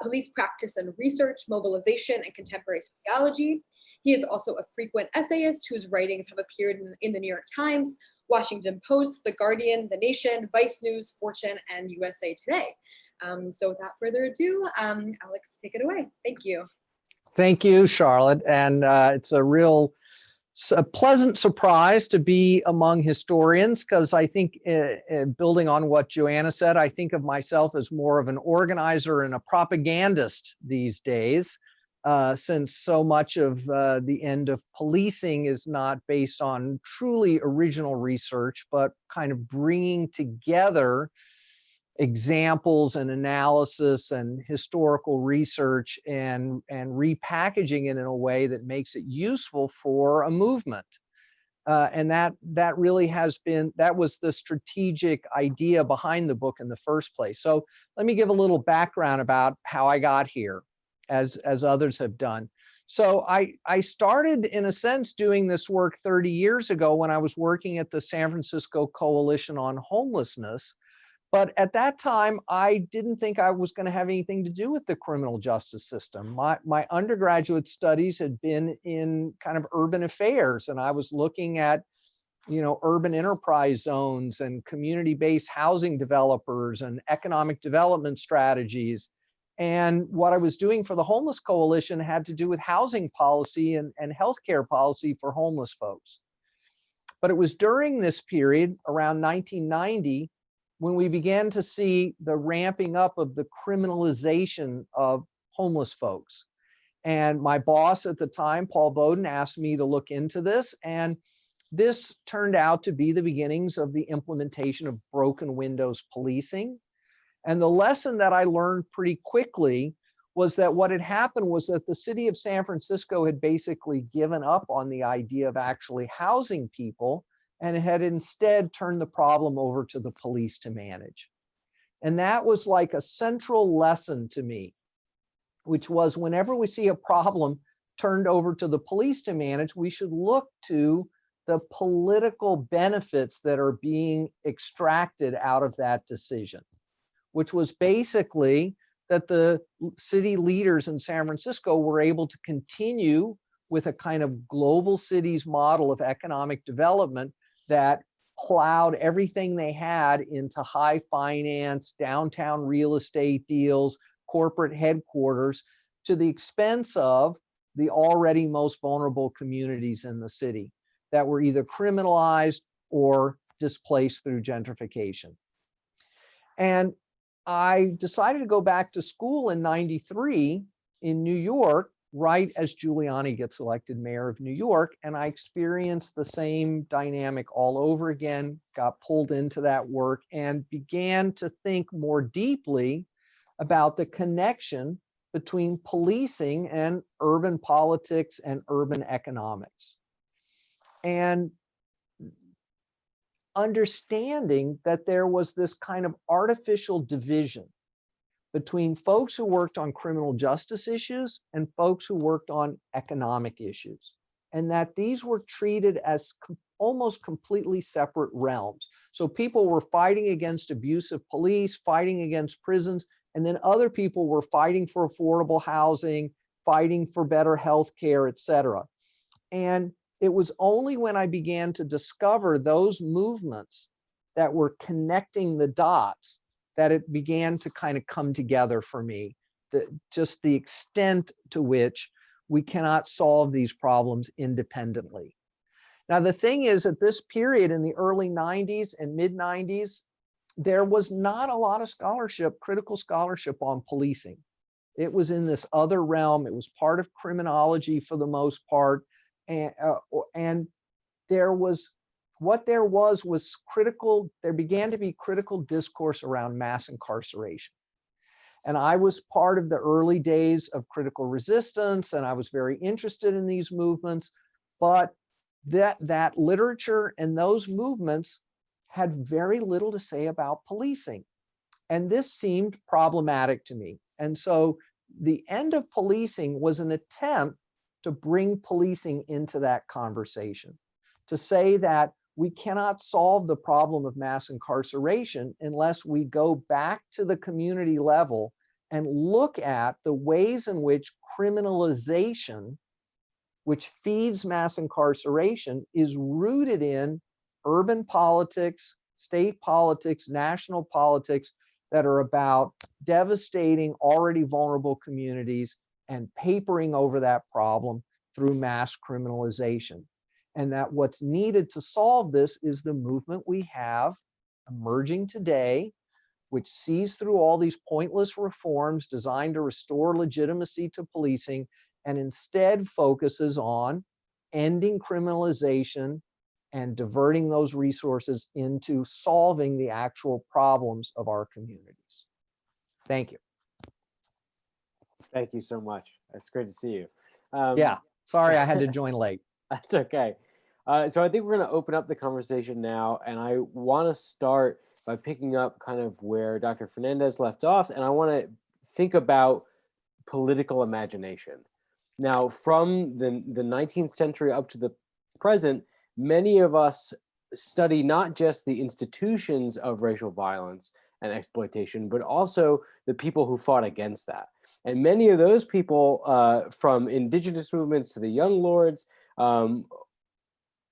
Speaker 2: Police Practice and Research, Mobilization, and Contemporary Sociology. He is also a frequent essayist whose writings have appeared in the New York Times, Washington Post, The Guardian, The Nation, Vice News, Fortune, and USA Today. So without further ado, Alex, take it away. Thank you.
Speaker 8: Thank you, Charlotte. And it's a real a pleasant surprise to be among historians, because I think, building on what Joanna said, I think of myself as more of an organizer and a propagandist these days, since so much of the end of policing is not based on truly original research, but kind of bringing together examples and analysis and historical research and repackaging it in a way that makes it useful for a movement. And that really has been, that was the strategic idea behind the book in the first place. So let me give a little background about how I got here, as others have done. So I started, in a sense, doing this work 30 years ago when I was working at the San Francisco Coalition on Homelessness. But at that time, I didn't think I was going to have anything to do with the criminal justice system. My undergraduate studies had been in kind of urban affairs, and I was looking at, urban enterprise zones and community-based housing developers and economic development strategies. And what I was doing for the Homeless Coalition had to do with housing policy and healthcare policy for homeless folks. But it was during this period, around 1990, when we began to see the ramping up of the criminalization of homeless folks. And my boss at the time, Paul Bowden, asked me to look into this. And this turned out to be the beginnings of the implementation of broken windows policing. And the lesson that I learned pretty quickly was that what had happened was that the city of San Francisco had basically given up on the idea of actually housing people, and had instead turned the problem over to the police to manage. And that was like a central lesson to me, which was, whenever we see a problem turned over to the police to manage, we should look to the political benefits that are being extracted out of that decision, which was basically that the city leaders in San Francisco were able to continue with a kind of global cities model of economic development that plowed everything they had into high finance, downtown real estate deals, corporate headquarters, to the expense of the already most vulnerable communities in the city that were either criminalized or displaced through gentrification. And I decided to go back to school in '93 in New York, right as Giuliani gets elected mayor of New York. And I experienced the same dynamic all over again, got pulled into that work, and began to think more deeply about the connection between policing and urban politics and urban economics. And understanding that there was this kind of artificial division between folks who worked on criminal justice issues and folks who worked on economic issues, and that these were treated as almost completely separate realms. So people were fighting against abusive police, fighting against prisons, and then other people were fighting for affordable housing, fighting for better health care, et cetera. And it was only when I began to discover those movements that were connecting the dots that it began to kind of come together for me, just the extent to which we cannot solve these problems independently. Now, the thing is, at this period in the early 90s and mid 90s, there was not a lot of scholarship, critical scholarship on policing. It was in this other realm. It was part of criminology for the most part. And there was, what there was critical, there began to be critical discourse around mass incarceration. And I was part of the early days of critical resistance, and I was very interested in these movements, but that literature and those movements had very little to say about policing. And this seemed problematic to me. And so the end of policing was an attempt to bring policing into that conversation, to say that we cannot solve the problem of mass incarceration unless we go back to the community level and look at the ways in which criminalization, which feeds mass incarceration, is rooted in urban politics, state politics, national politics that are about devastating already vulnerable communities and papering over that problem through mass criminalization. and that what's needed to solve this is the movement we have emerging today, which sees through all these pointless reforms designed to restore legitimacy to policing and instead focuses on ending criminalization and diverting those resources into solving the actual problems of our communities. Thank you.
Speaker 1: Thank you so much. It's great to see you.
Speaker 8: Yeah, sorry I had to join late.
Speaker 1: That's okay. So I think we're going to open up the conversation now, and I want to start by picking up kind of where Dr. Fernandez left off, and I want to think about political imagination. Now, from the 19th century up to the present, many of us study not just the institutions of racial violence and exploitation, but also the people who fought against that. And many of those people, from indigenous movements to the Young Lords,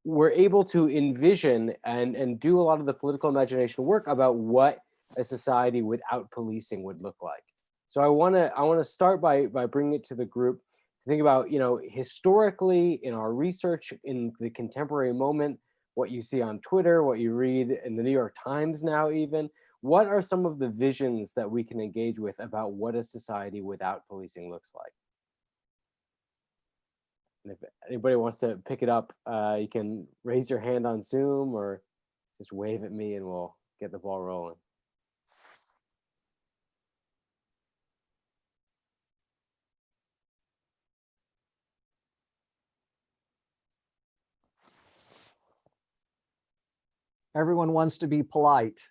Speaker 1: were able to envision and do a lot of the political imagination work about what a society without policing would look like. So I want to start by bringing it to the group to think about, historically in our research in the contemporary moment, what you see on Twitter, what you read in the New York Times now even, what are some of the visions that we can engage with about what a society without policing looks like? And if anybody wants to pick it up, you can raise your hand on Zoom or just wave at me and we'll get the ball rolling.
Speaker 8: Everyone wants to be polite.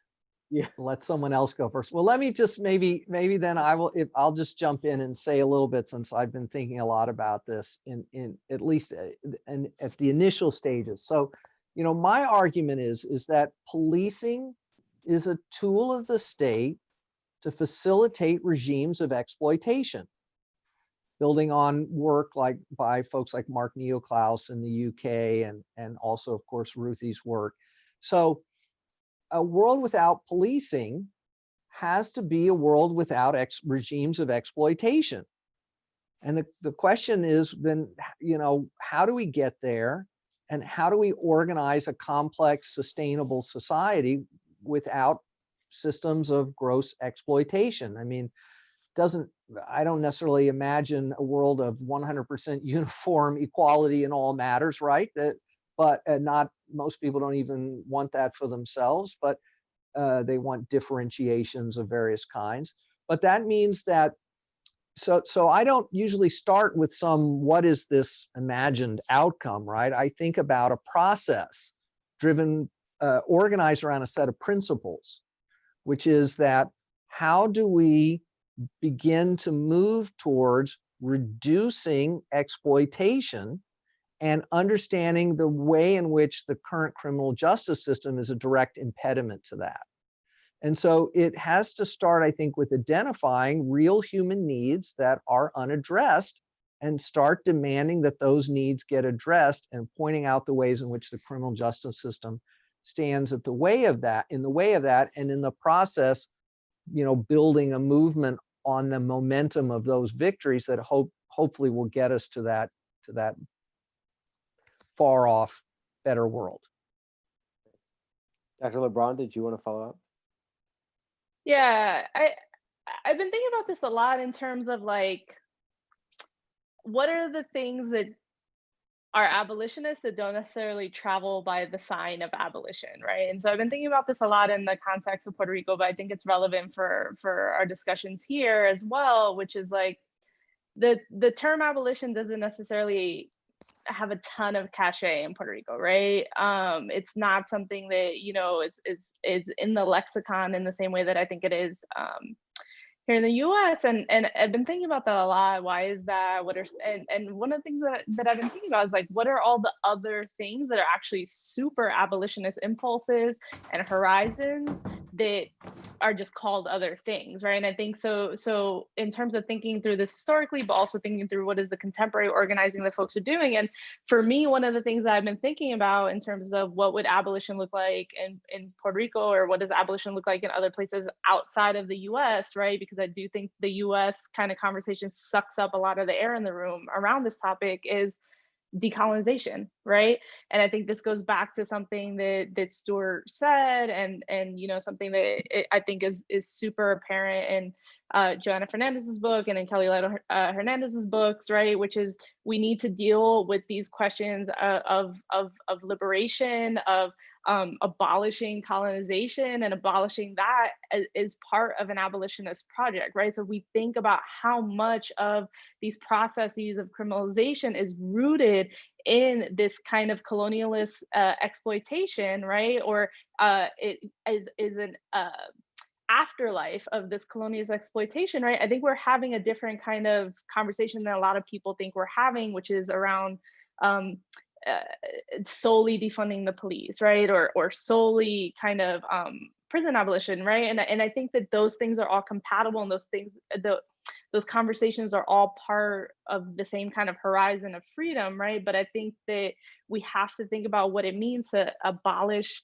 Speaker 1: Yeah.
Speaker 8: Let someone else go first. Well, let me just maybe then I'll just jump in and say a little bit, since I've been thinking a lot about this in at least at the initial stages. So, my argument is that policing is a tool of the state to facilitate regimes of exploitation, building on work by folks like Mark Neoclaus in the UK and also, of course, Ruthie's work. So a world without policing has to be a world without regimes of exploitation. And the question is then, how do we get there? And how do we organize a complex, sustainable society without systems of gross exploitation? I mean, I don't necessarily imagine a world of 100% uniform equality in all matters, right? But not most people don't even want that for themselves, but they want differentiations of various kinds. But that means that, so I don't usually start with what is this imagined outcome, right? I think about a process driven, organized around a set of principles, which is that how do we begin to move towards reducing exploitation and understanding the way in which the current criminal justice system is a direct impediment to that. And so it has to start, I think, with identifying real human needs that are unaddressed and start demanding that those needs get addressed and pointing out the ways in which the criminal justice system stands in the way of that, and in the process, building a movement on the momentum of those victories that hopefully will get us to that far off, better world.
Speaker 1: Dr. LeBron, did you want to follow up?
Speaker 3: Yeah, I've been thinking about this a lot in terms of what are the things that are abolitionists that don't necessarily travel by the sign of abolition, right? And so I've been thinking about this a lot in the context of Puerto Rico, but I think it's relevant for our discussions here as well, which is the term abolition doesn't necessarily have a ton of cachet in Puerto Rico, right? It's not something that it's in the lexicon in the same way that I think it is here in the U.S. And I've been thinking about that a lot. Why is that? And one of the things that I've been thinking about is what are all the other things that are actually super abolitionist impulses and horizons that are just called other things, right? And I think so in terms of thinking through this historically, but also thinking through what is the contemporary organizing that folks are doing. And for me, one of the things that I've been thinking about in terms of what would abolition look like in Puerto Rico, or what does abolition look like in other places outside of the US, right? Because I do think the US kind of conversation sucks up a lot of the air in the room around this topic, is decolonization, right? And I think this goes back to something that Stuart said, and something that I think is super apparent in Joanna Fernandez's book and in Kelly Lytle Hernandez's books, right? Which is we need to deal with these questions of liberation, of abolishing colonization, and abolishing that is part of an abolitionist project, right? So we think about how much of these processes of criminalization is rooted in this kind of colonialist exploitation, right? Or it is an afterlife of this colonialist exploitation, right? I think we're having a different kind of conversation than a lot of people think we're having, which is around solely defunding the police, right? Or solely kind of prison abolition, right? And I think that those things are all compatible, and those conversations are all part of the same kind of horizon of freedom, right? But I think that we have to think about what it means to abolish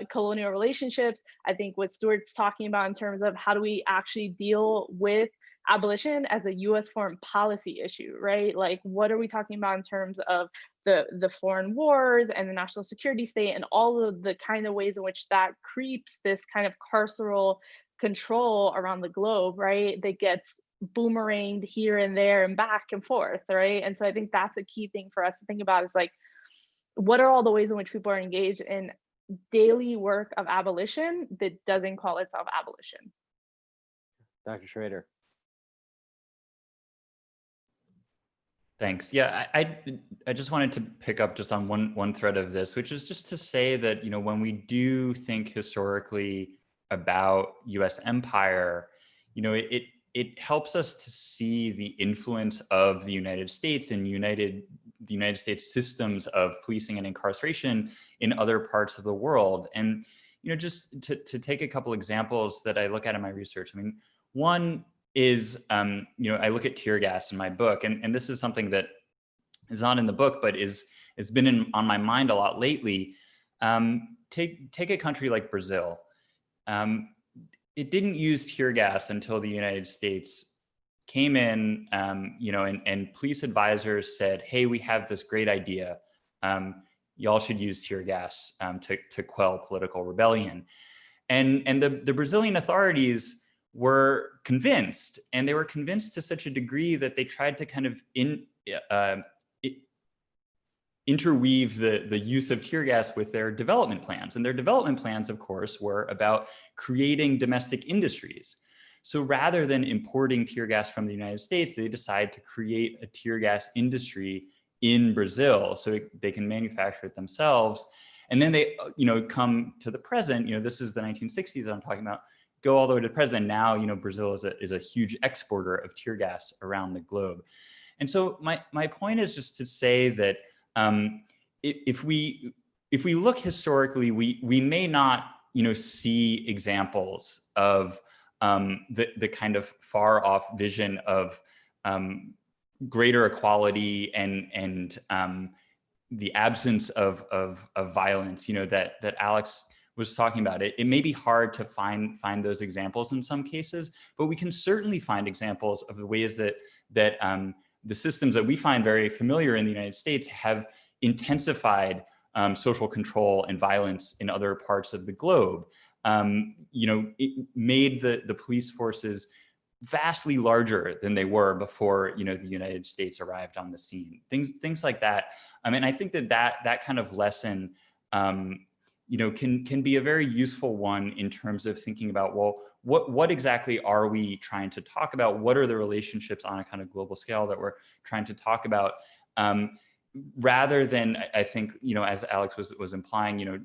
Speaker 3: colonial relationships. I think what Stuart's talking about in terms of how do we actually deal with abolition as a US foreign policy issue, right? Like, what are we talking about in terms of the foreign wars and the national security state and all of the kind of ways in which that creeps this kind of carceral control around the globe, right? That gets boomeranged here and there and back and forth, right? And so I think that's a key thing for us to think about, is like, what are all the ways in which people are engaged in daily work of abolition that doesn't call itself abolition?
Speaker 1: Dr. Schrader.
Speaker 5: Thanks. Yeah, I just wanted to pick up just on one thread of this, which is just to say that, you know, when we do think historically about U.S. empire, you know, it helps us to see the influence of the United States and the United States systems of policing and incarceration in other parts of the world. And, you know, just to take a couple examples that I look at in my research. I mean, one is, you know, I look at tear gas in my book, and this is something that is not in the book, but has been on my mind a lot lately. Take a country like Brazil. It didn't use tear gas until the United States came in, you know, and police advisors said, hey, we have this great idea. Y'all should use tear gas to quell political rebellion. And the Brazilian authorities were convinced, and they were convinced to such a degree that they tried to kind of interweave the use of tear gas with their development plans. And their development plans, of course, were about creating domestic industries. So rather than importing tear gas from the United States, they decided to create a tear gas industry in Brazil so they can manufacture it themselves. And then they, you know, come to the present, you know, this is the 1960s that I'm talking about, go all the way to the present. Now, you know, Brazil is a huge exporter of tear gas around the globe. And so my point is just to say that if we look historically, we may not, you know, see examples of the kind of far off vision of greater equality and the absence of violence, you know, that Alex was talking about. It may be hard to find those examples in some cases, but we can certainly find examples of the ways that the systems that we find very familiar in the United States have intensified social control and violence in other parts of the globe. You know, it made the police forces vastly larger than they were before, you know, the United States arrived on the scene. Things like that. I mean, I think that kind of lesson, you know, can be a very useful one in terms of thinking about, well, what exactly are we trying to talk about? What are the relationships on a kind of global scale that we're trying to talk about? Rather than, I think, you know, as Alex was implying, you know,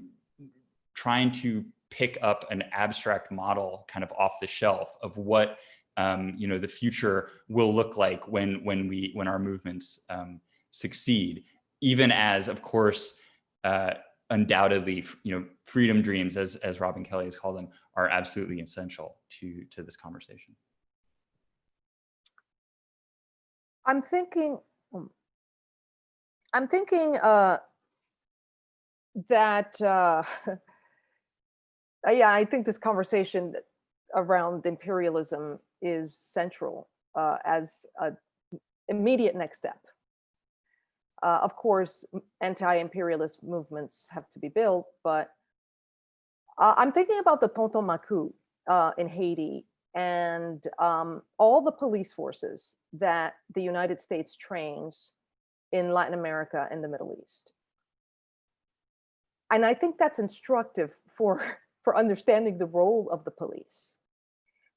Speaker 5: trying to pick up an abstract model kind of off the shelf of what, you know, the future will look like when our movements succeed, even as, of course, undoubtedly, you know, freedom dreams, as Robin Kelley has called them, are absolutely essential to this conversation.
Speaker 7: I'm thinking that yeah, I think this conversation around imperialism is central as an immediate next step. Of course, anti-imperialist movements have to be built, but I'm thinking about the Tonton Macoute in Haiti and all the police forces that the United States trains in Latin America and the Middle East. And I think that's instructive for understanding the role of the police.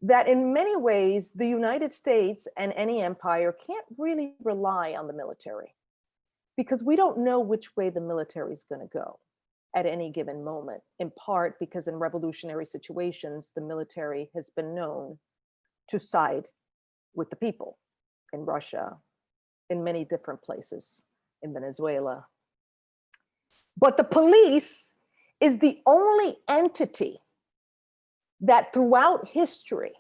Speaker 7: That in many ways, the United States and any empire can't really rely on the military because we don't know which way the military is going to go at any given moment, in part because in revolutionary situations, the military has been known to side with the people in Russia, in many different places, in Venezuela. But the police is the only entity that throughout history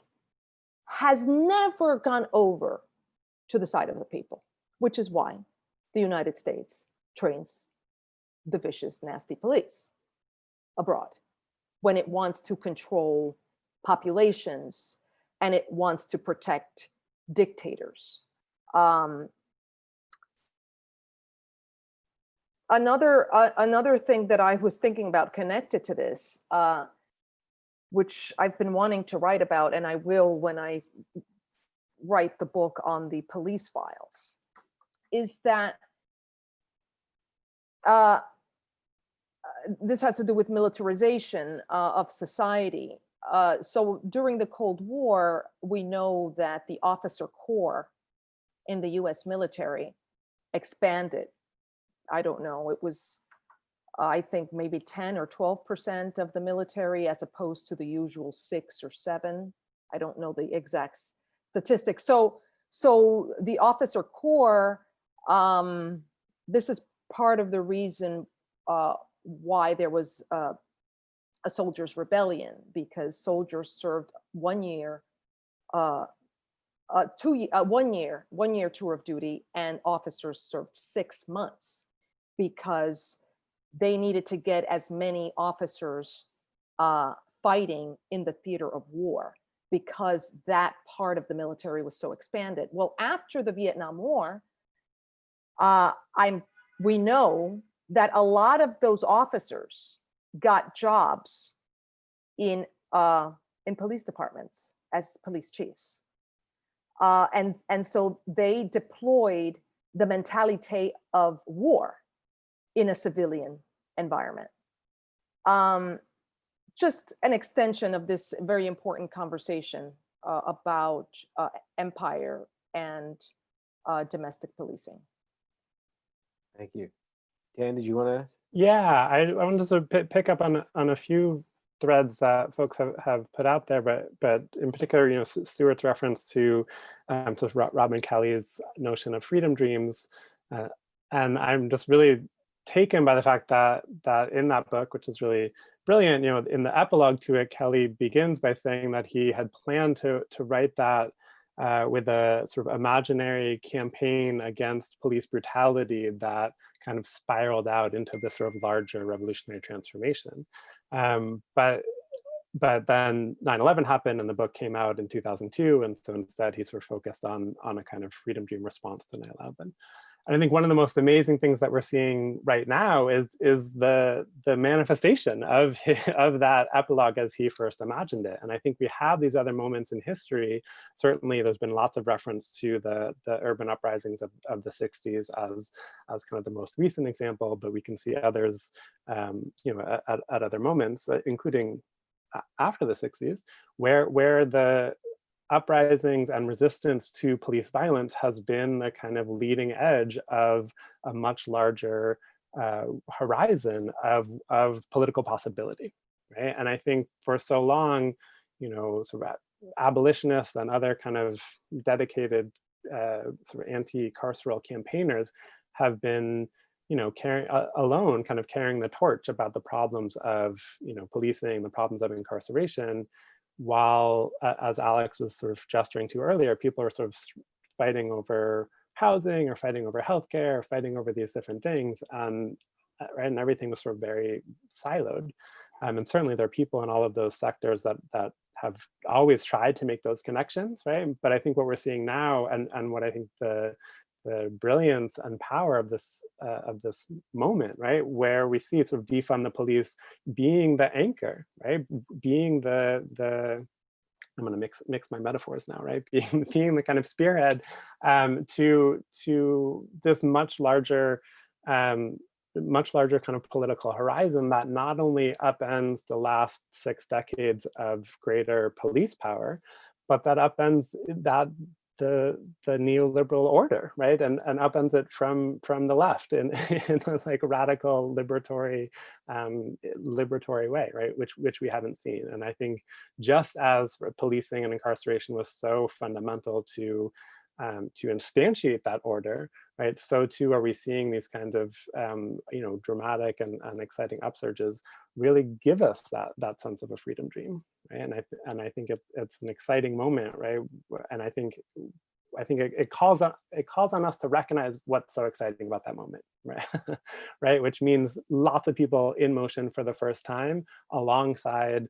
Speaker 7: has never gone over to the side of the people, which is why the United States trains the vicious, nasty police abroad when it wants to control populations and it wants to protect dictators. Another thing that I was thinking about connected to this, which I've been wanting to write about, and I will when I write the book on the police files, is that this has to do with militarization of society. So during the Cold War, we know that the officer corps in the US military expanded. I don't know, it was, I think maybe 10 or 12% of the military as opposed to the usual 6 or 7. I don't know the exact statistics. So the officer corps, this is part of the reason why there was a soldiers' rebellion, because soldiers served 1 year, 1 year tour of duty, and officers served 6 months because they needed to get as many officers fighting in the theater of war, because that part of the military was so expanded. Well, after the Vietnam War, we know that a lot of those officers got jobs in police departments as police chiefs. And so they deployed the mentality of war in a civilian environment. Just an extension of this very important conversation about empire and domestic policing.
Speaker 1: Thank you. Dan, did you want to?
Speaker 4: Yeah, I wanted to pick up on a few threads that folks have put out there, but in particular, you know, Stuart's reference to sort of Robin Kelly's notion of freedom dreams, and I'm just really taken by the fact that in that book, which is really brilliant, you know, in the epilogue to it, Kelly begins by saying that he had planned to write that with a sort of imaginary campaign against police brutality that kind of spiraled out into this sort of larger revolutionary transformation. But then 9/11 happened and the book came out in 2002. And so instead he sort of focused on a kind of freedom dream response to 9/11. And I think one of the most amazing things that we're seeing right now is the manifestation of that epilogue as he first imagined it. And I think we have these other moments in history. Certainly, there's been lots of reference to the urban uprisings of the 60s as kind of the most recent example, but we can see others, you know, at other moments, including after the 60s, where the uprisings and resistance to police violence has been the kind of leading edge of a much larger horizon of political possibility, right? And I think for so long, you know, sort of abolitionists and other kind of dedicated sort of anti-carceral campaigners have been, you know, carrying the torch about the problems of, you know, policing, the problems of incarceration, while, as Alex was sort of gesturing to earlier, people are sort of fighting over housing or fighting over healthcare or fighting over these different things, and right, and everything was sort of very siloed. And certainly there are people in all of those sectors that have always tried to make those connections, right? But I think what we're seeing now, and what I think the brilliance and power of this moment, right? Where we see sort of defund the police being the anchor, right? Being the I'm going to mix my metaphors now, right? Being the kind of spearhead to this much larger kind of political horizon that not only upends the last 6 decades of greater police power, but that upends the neoliberal order, right? And upends it from the left in a like radical liberatory way, right? Which we haven't seen. And I think just as policing and incarceration was so fundamental to instantiate that order, right? So too are we seeing these kinds of dramatic and exciting upsurges really give us that sense of a freedom dream, right? And I think it's an exciting moment, right? And I think it calls on us to recognize what's so exciting about that moment, right? Right, which means lots of people in motion for the first time, alongside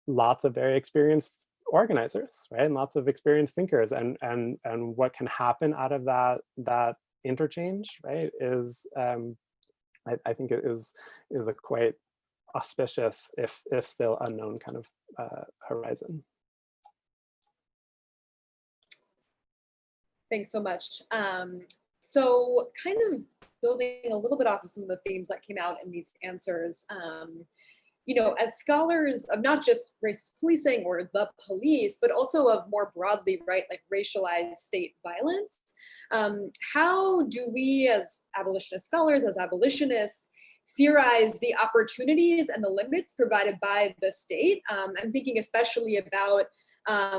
Speaker 4: lots of very experienced organizers, right? And lots of experienced thinkers, and what can happen out of that interchange, right? Is I think it is a quite auspicious, if still unknown, kind of horizon.
Speaker 2: Thanks so much. So kind of building a little bit off of some of the themes that came out in these answers, as scholars of not just race policing or the police, but also of more broadly, right, like racialized state violence, how do we as abolitionist scholars, as abolitionists, theorize the opportunities and the limits provided by the state? I'm thinking especially about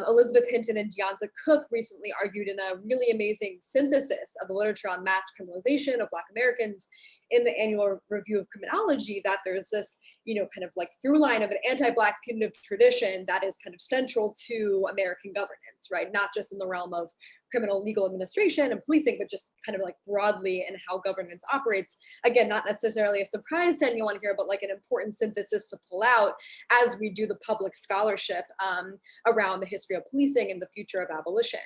Speaker 2: Elizabeth Hinton and Deonza Cook recently argued in a really amazing synthesis of the literature on mass criminalization of Black Americans in the annual review of criminology, that there's this, kind of like through line of an anti-Black punitive tradition that is kind of central to American governance, right? Not just in the realm of criminal legal administration and policing, but just kind of like broadly in how governance operates. Again, not necessarily a surprise to anyone here, but like an important synthesis to pull out as we do the public scholarship around the history of policing and the future of abolition.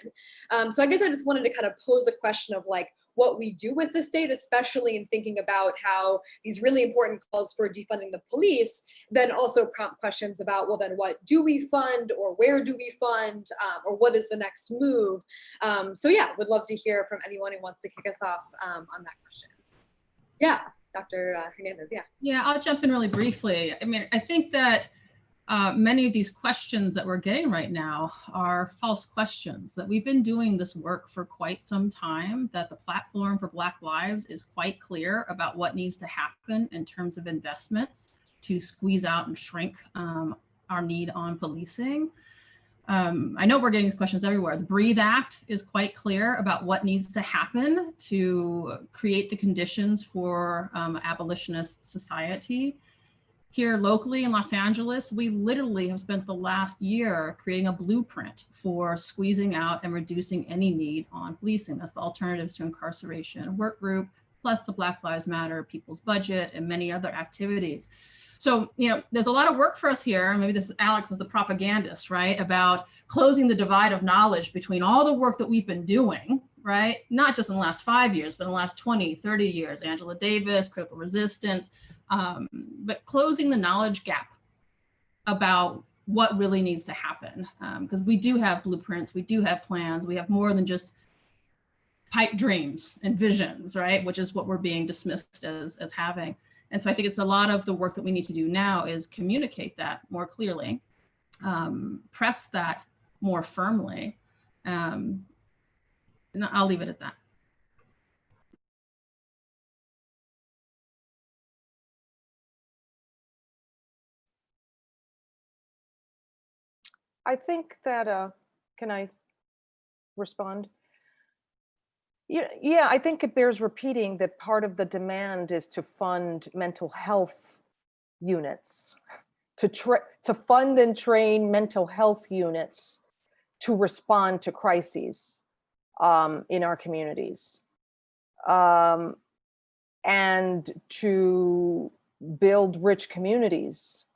Speaker 2: So I guess I just wanted to kind of pose a question of like, what we do with the state, especially in thinking about how these really important calls for defunding the police then also prompt questions about, well, then what do we fund, or where do we fund, or what is the next move? So yeah, would love to hear from anyone who wants to kick us off on that question. Yeah, Dr. Hernandez, yeah.
Speaker 6: Yeah, I'll jump in really briefly. I mean, I think that many of these questions that we're getting right now are false questions, that we've been doing this work for quite some time, that the platform for Black Lives is quite clear about what needs to happen in terms of investments to squeeze out and shrink our need on policing. I know we're getting these questions everywhere. The Breathe Act is quite clear about what needs to happen to create the conditions for abolitionist society. Here locally in Los Angeles, we literally have spent the last year creating a blueprint for squeezing out and reducing any need on policing. That's the Alternatives to Incarceration work group, plus the Black Lives Matter People's Budget and many other activities. So, there's a lot of work for us here. Maybe this is Alex as the propagandist, right? About closing the divide of knowledge between all the work that we've been doing, right? Not just in the last 5 years, but in the last 20, 30 years, Angela Davis, critical resistance, but closing the knowledge gap about what really needs to happen. Because we do have blueprints, we do have plans, we have more than just pipe dreams and visions, right? Which is what we're being dismissed as having. And so I think it's a lot of the work that we need to do now is communicate that more clearly, press that more firmly. And I'll leave it at that.
Speaker 7: I think that, can I respond? Yeah, I think it bears repeating that part of the demand is to fund mental health units, to fund and train mental health units to respond to crises in our communities, and to build rich communities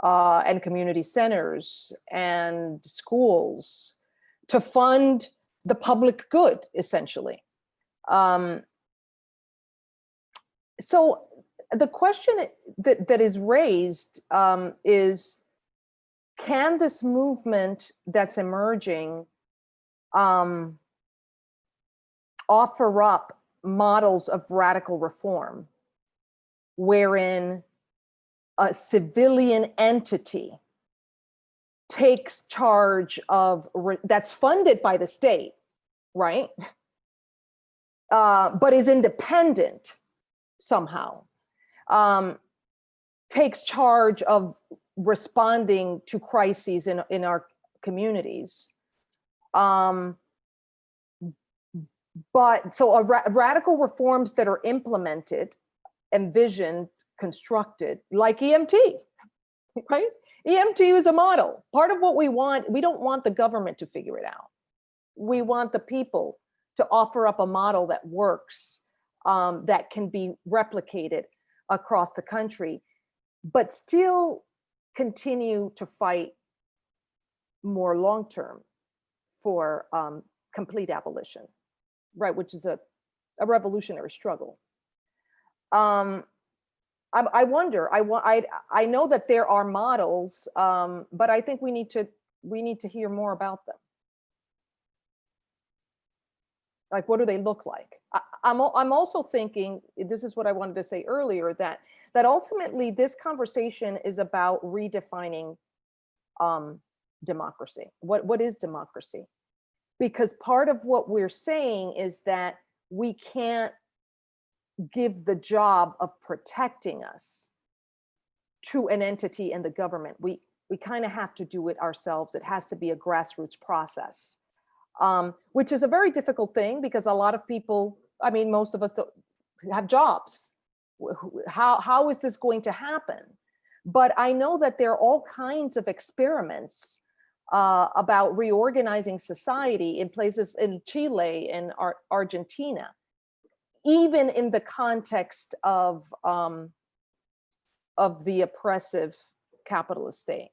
Speaker 7: and community centers and schools to fund the public good, essentially. Um, so the question that is raised is, can this movement that's emerging offer up models of radical reform wherein a civilian entity takes charge of, that's funded by the state, right? But is independent somehow, takes charge of responding to crises in our communities. But so radical reforms that are implemented, envisioned, constructed, like EMT, right? EMT is a model. Part of what we want, we don't want the government to figure it out. We want the people to offer up a model that works, that can be replicated across the country, but still continue to fight more long-term for complete abolition, right? Which is a revolutionary struggle. I wonder, I know that there are models, but I think we need to hear more about them. Like, what do they look like? I'm also thinking, this is what I wanted to say earlier, that ultimately this conversation is about redefining democracy. What is democracy? Because part of what we're saying is that we can't give the job of protecting us to an entity in the government. We kind of have to do it ourselves. It has to be a grassroots process, which is a very difficult thing because a lot of people, I mean, most of us don't have jobs. How is this going to happen? But I know that there are all kinds of experiments about reorganizing society in places in Chile and Argentina, even in the context of the oppressive capitalist state.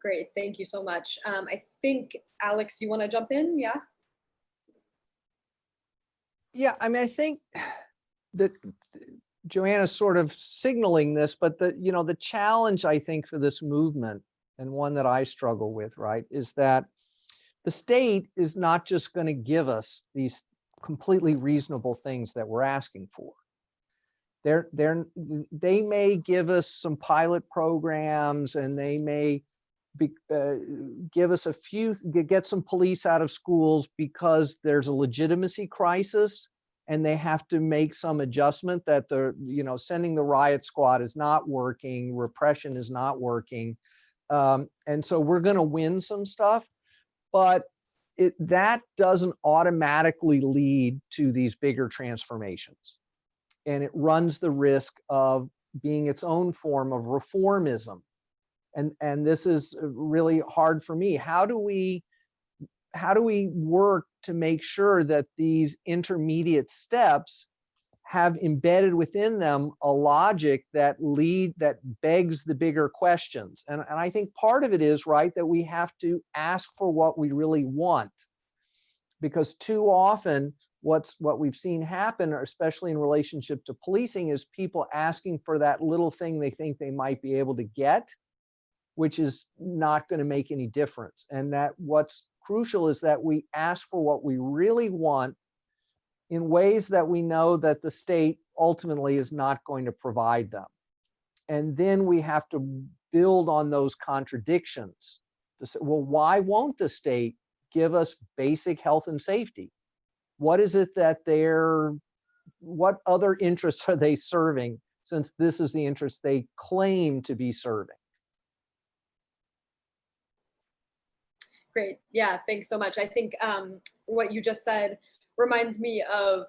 Speaker 2: Great, thank you so much. I think, Alex, you want to jump in? Yeah.
Speaker 8: Yeah, I mean, I think that Joanna's sort of signaling this, but the challenge, I think, for this movement, and one that I struggle with, right, is that the state is not just going to give us these completely reasonable things that we're asking for. They may give us some pilot programs, and they may give us get some police out of schools because there's a legitimacy crisis, and they have to make some adjustment that sending the riot squad is not working, repression is not working, and so we're going to win some stuff. But that doesn't automatically lead to these bigger transformations. And it runs the risk of being its own form of reformism. And this is really hard for me. How do we work to make sure that these intermediate steps have embedded within them a logic that begs the bigger questions? And I think part of it is, right, that we have to ask for what we really want, because too often what we've seen happen, especially in relationship to policing, is people asking for that little thing they think they might be able to get, which is not going to make any difference. And that what's crucial is that we ask for what we really want in ways that we know that the state ultimately is not going to provide them. And then we have to build on those contradictions to say, well, why won't the state give us basic health and safety? What is it that what other interests are they serving, since this is the interest they claim to be serving?
Speaker 2: Great. Yeah, thanks so much. I think what you just said reminds me of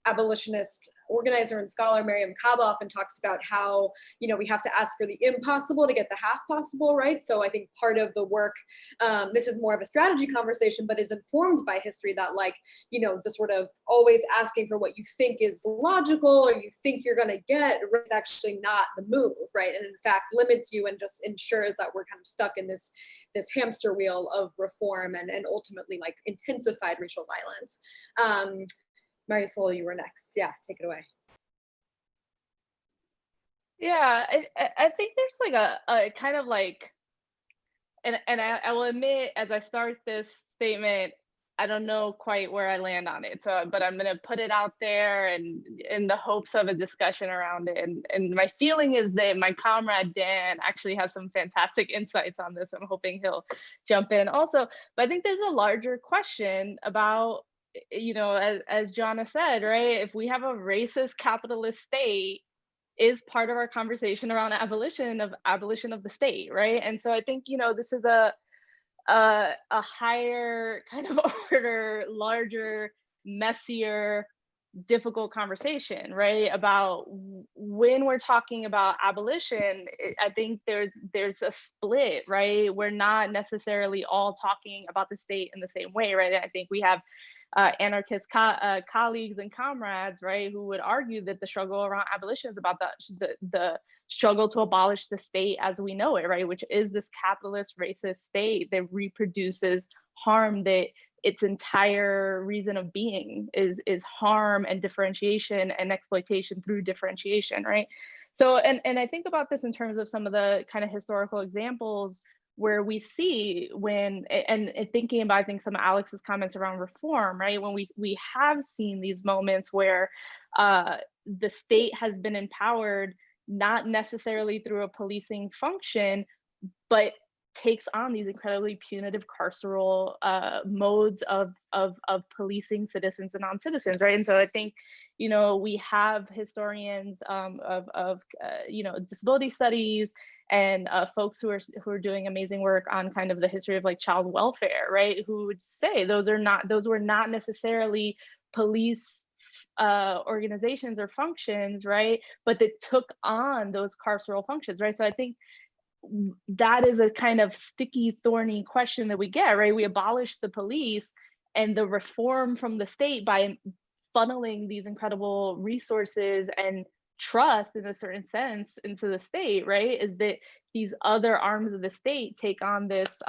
Speaker 2: abolitionist organizer and scholar Miriam Kaba often talks about how, we have to ask for the impossible to get the half possible, right? So I think part of the work, this is more of a strategy conversation, but is informed by history that the sort of always asking for what you think is logical or you think you're gonna get is actually not the move, right? And in fact limits you and just ensures that we're kind of stuck in this hamster wheel of reform and ultimately intensified racial violence. Marisol, you were next. Yeah, take it away.
Speaker 3: Yeah, I think there's a kind of and I will admit, as I start this statement, I don't know quite where I land on it. So, but I'm gonna put it out there and in the hopes of a discussion around it. And my feeling is that my comrade Dan actually has some fantastic insights on this. I'm hoping he'll jump in also. But I think there's a larger question about, as Jonna said, right? If we have a racist capitalist state, is part of our conversation around abolition of the state, right? And so I think this is a higher kind of order, larger, messier, difficult conversation, right? About when we're talking about abolition, I think there's a split, right? We're not necessarily all talking about the state in the same way, right? I think we have anarchist colleagues and comrades, right, who would argue that the struggle around abolition is about the struggle to abolish the state as we know it, right, which is this capitalist racist state that reproduces harm, that its entire reason of being is harm and differentiation and exploitation through differentiation, right? So, and I think about this in terms of some of the kind of historical examples where we see when, and thinking about, I think, some of Alex's comments around reform, right? When we have seen these moments where the state has been empowered, not necessarily through a policing function, but takes on these incredibly punitive carceral modes of policing citizens and non-citizens, right? And so I think, we have historians of disability studies and folks who are doing amazing work on kind of the history of child welfare, right? Who would say those were not necessarily police organizations or functions, right? But that took on those carceral functions, right? So I think that is a kind of sticky, thorny question that we get, right? We abolish the police, and the reform from the state by funneling these incredible resources and trust in a certain sense into the state, right, is that these other arms of the state take on this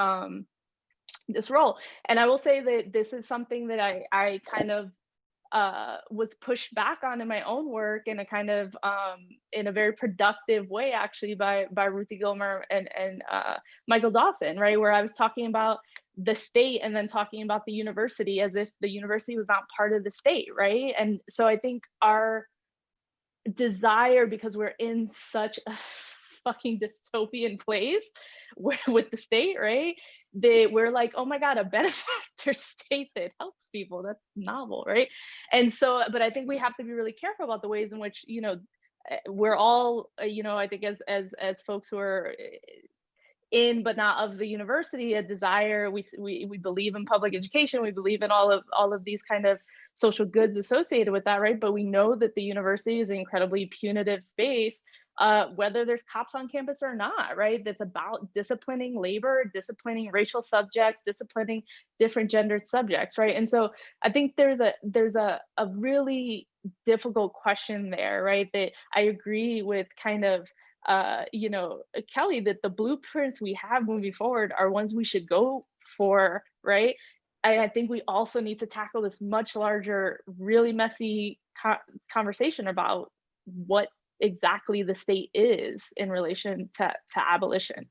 Speaker 3: this role. And I will say that this is something that I kind of was pushed back on in my own work in a kind of in a very productive way, actually, by Ruthie Gilmer and Michael Dawson, right, where I was talking about the state and then talking about the university as if the university was not part of the state, right? And so I think our desire, because we're in such a fucking dystopian place with the state, right, that we're like, oh my God, a benefactor state that helps people, that's novel, right? And so, but I think we have to be really careful about the ways in which, we're all, I think as folks who are in but not of the university, a desire, we believe in public education, we believe in all of these kind of social goods associated with that, right? But we know that the university is an incredibly punitive space, whether there's cops on campus or not, right? That's about disciplining labor, disciplining racial subjects, disciplining different gendered subjects, right? And so I think there's a really difficult question there, right? That I agree with kind of Kelly, that the blueprints we have moving forward are ones we should go for, right? And I think we also need to tackle this much larger, really messy conversation about what exactly the state is in relation to abolition.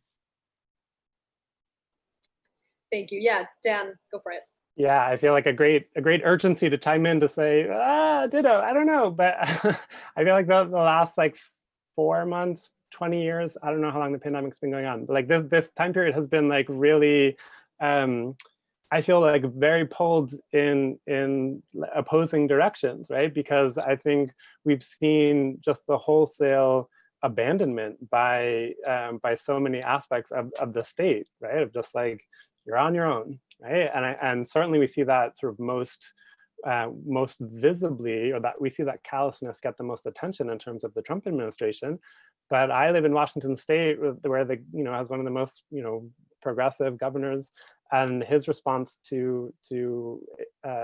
Speaker 2: Thank you. Yeah, Dan, go for it.
Speaker 4: Yeah, I feel like a great urgency to chime in to say, ditto, I don't know. But I feel like the last 4 months, 20 years, I don't know how long the pandemic's been going on, but this time period has been really, I feel very pulled in opposing directions, right? Because I think we've seen just the wholesale abandonment by so many aspects of the state, right? Of just you're on your own, right? And certainly we see that sort of most most visibly, or that we see that callousness get the most attention in terms of the Trump administration. But I live in Washington State, where the has one of the most progressive governors, and his response to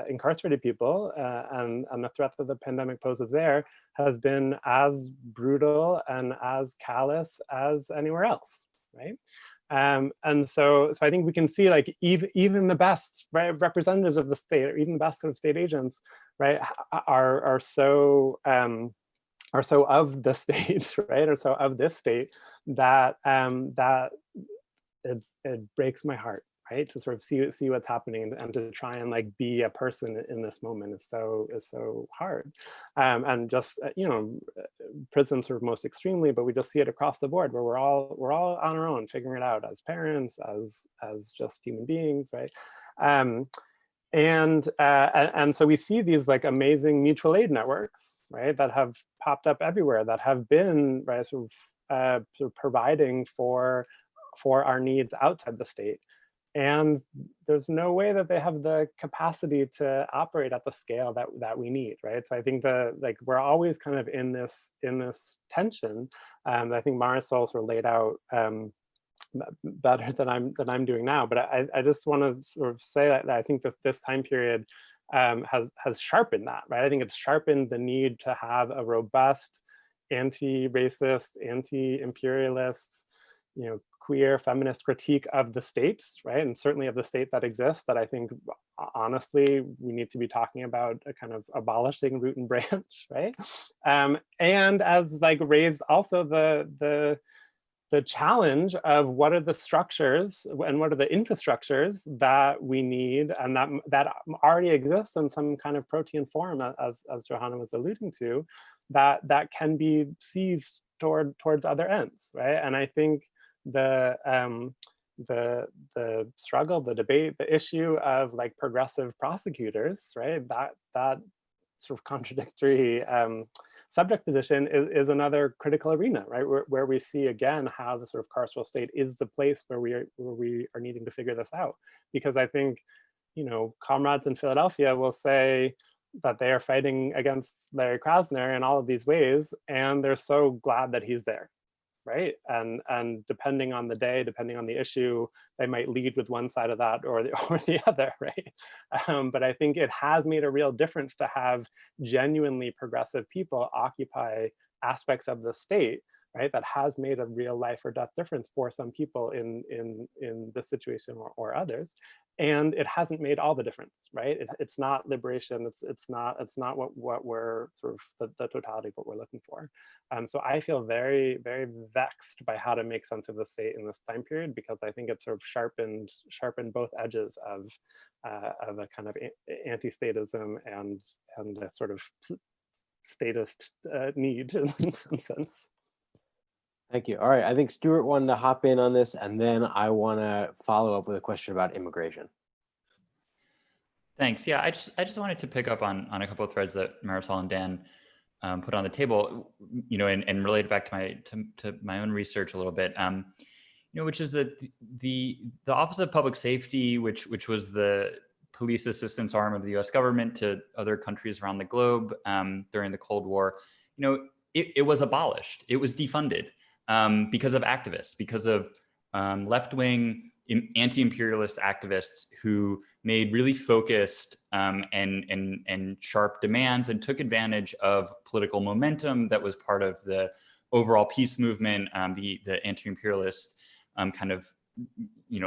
Speaker 4: incarcerated people and the threat that the pandemic poses there has been as brutal and as callous as anywhere else, right? And so I think we can see, like, even the best, right, representatives of the state, or even the best sort of state agents, right, are so of the state, right, or so of this state, that that it breaks my heart, right, to sort of see what's happening, and to try and like be a person in this moment is so hard. And just prison sort of most extremely, but we just see it across the board, where we're all on our own figuring it out, as parents, as just human beings, right? And so we see these like amazing mutual aid networks, right, that have popped up everywhere, that have been, right, sort of providing for our needs outside the state. And there's no way that they have the capacity to operate at the scale that we need, right? So I think we're always kind of in this tension. I think Marisol sort of laid out better than I'm doing now. But I just want to sort of say that I think that this time period has sharpened that, right? I think it's sharpened the need to have a robust anti-racist, anti-imperialist, queer feminist critique of the states, right? And certainly of the state that exists, that I think, honestly, we need to be talking about a kind of abolishing root and branch, right? And as like raised also the challenge of what are the structures and what are the infrastructures that we need, and that already exists in some kind of protean form, as Johanna was alluding to, that can be seized towards other ends, right? And I think the struggle, the debate, the issue of like progressive prosecutors, right? That sort of contradictory subject position is another critical arena, right? Where we see again how the sort of carceral state is the place where we are needing to figure this out. Because I think, comrades in Philadelphia will say that they are fighting against Larry Krasner in all of these ways, and they're so glad that he's there, right? And depending on the day, depending on the issue, they might lead with one side of that or the other, right? But I think it has made a real difference to have genuinely progressive people occupy aspects of the state, right? That has made a real life or death difference for some people in this situation or others. And it hasn't made all the difference, right? It's not liberation. It's not what we're sort of the totality of what we're looking for. So I feel very, very vexed by how to make sense of the state in this time period, because I think it sort of sharpened both edges of a kind of anti-statism and a sort of statist need in some sense.
Speaker 1: Thank you. All right, I think Stuart wanted to hop in on this, and then I want to follow up with a question about immigration.
Speaker 5: Thanks. Yeah, I just wanted to pick up on a couple of threads that Marisol and Dan put on the table, and relate it back to my own research a little bit, which is that the Office of Public Safety, which was the police assistance arm of the U.S. government to other countries around the globe during the Cold War, it was abolished. It was defunded. Because of activists, because of left-wing anti-imperialist activists who made really focused and sharp demands and took advantage of political momentum that was part of the overall peace movement, the anti-imperialist kind of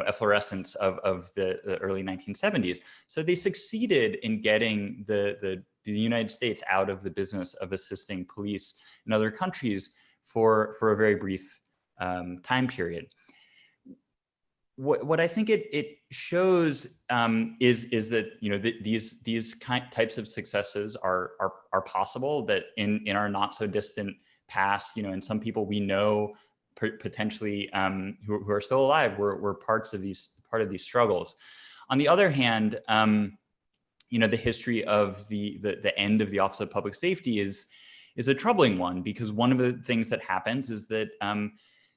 Speaker 5: efflorescence of the early 1970s. So they succeeded in getting the United States out of the business of assisting police in other countries for a very brief time period. What I think it shows is that these types of successes are possible, that in our not so distant past, and some people we know potentially who are still alive were part of these struggles. On the other hand, the history of the end of the Office of Public Safety is a troubling one, because one of the things that happens is that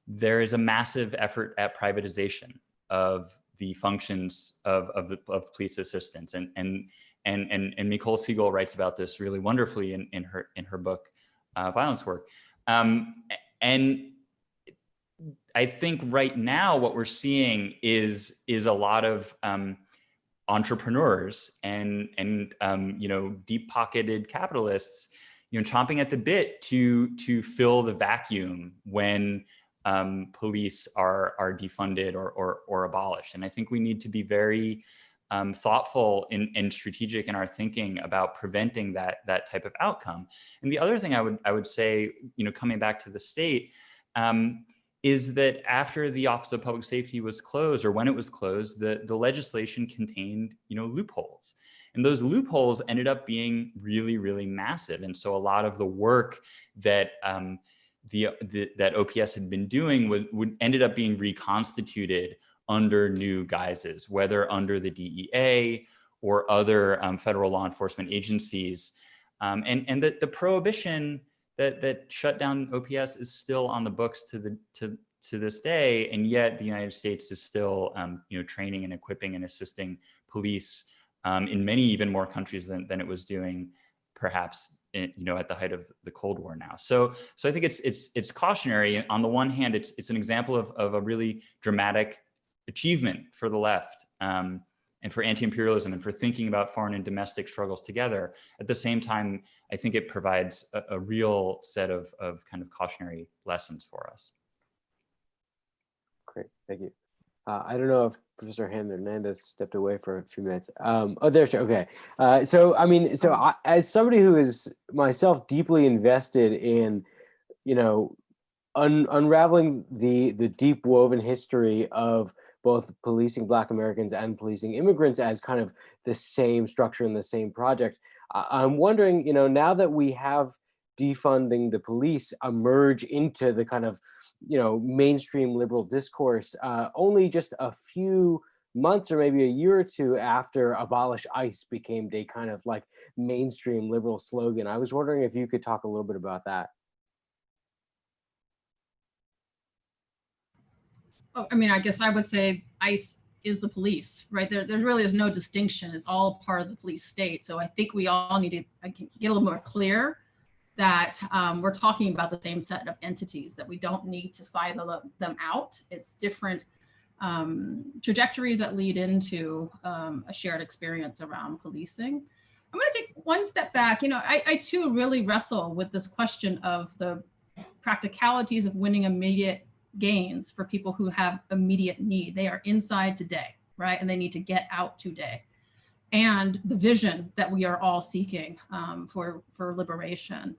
Speaker 5: there is a massive effort at privatization of the functions of police assistance, and Nicole Siegel writes about this really wonderfully in her book, Violence Work. And I think right now what we're seeing is a lot of entrepreneurs and deep-pocketed capitalists, chomping at the bit to fill the vacuum when police are defunded or abolished. And I think we need to be very thoughtful and strategic in our thinking about preventing that type of outcome. And the other thing I would say, coming back to the state, is that after the Office of Public Safety was closed, or when it was closed, the legislation contained, loopholes. And those loopholes ended up being really, really massive. And so a lot of the work that that OPS had been doing ended up being reconstituted under new guises, whether under the DEA or other federal law enforcement agencies. And the prohibition that shut down OPS is still on the books to this day, and yet the United States is still training and equipping and assisting police in many even more countries than it was doing perhaps at the height of the Cold War now. So I think it's cautionary. On the one hand, it's an example of a really dramatic achievement for the left and for anti-imperialism and for thinking about foreign and domestic struggles together. At the same time, I think it provides a real set of kind of cautionary lessons for us.
Speaker 1: Great, thank you. I don't know if Professor Hernandez stepped away for a few minutes. Oh, there she, okay. As somebody who is myself deeply invested in, unraveling the deep woven history of both policing Black Americans and policing immigrants as kind of the same structure and the same project, I'm wondering, now that we have defunding the police emerge into the kind of, mainstream liberal discourse, only just a few months or maybe a year or two after abolish ICE became a kind of like mainstream liberal slogan. I was wondering if you could talk a little bit about that.
Speaker 6: Oh, I guess I would say ICE is the police, right? There really is no distinction. It's all part of the police state. So I think we all need to get a little more clear that we're talking about the same set of entities, that we don't need to silo them out. It's different trajectories that lead into a shared experience around policing. I'm going to take one step back. I too really wrestle with this question of the practicalities of winning immediate gains for people who have immediate need. They are inside today, right? And they need to get out today. And the vision that we are all seeking for liberation.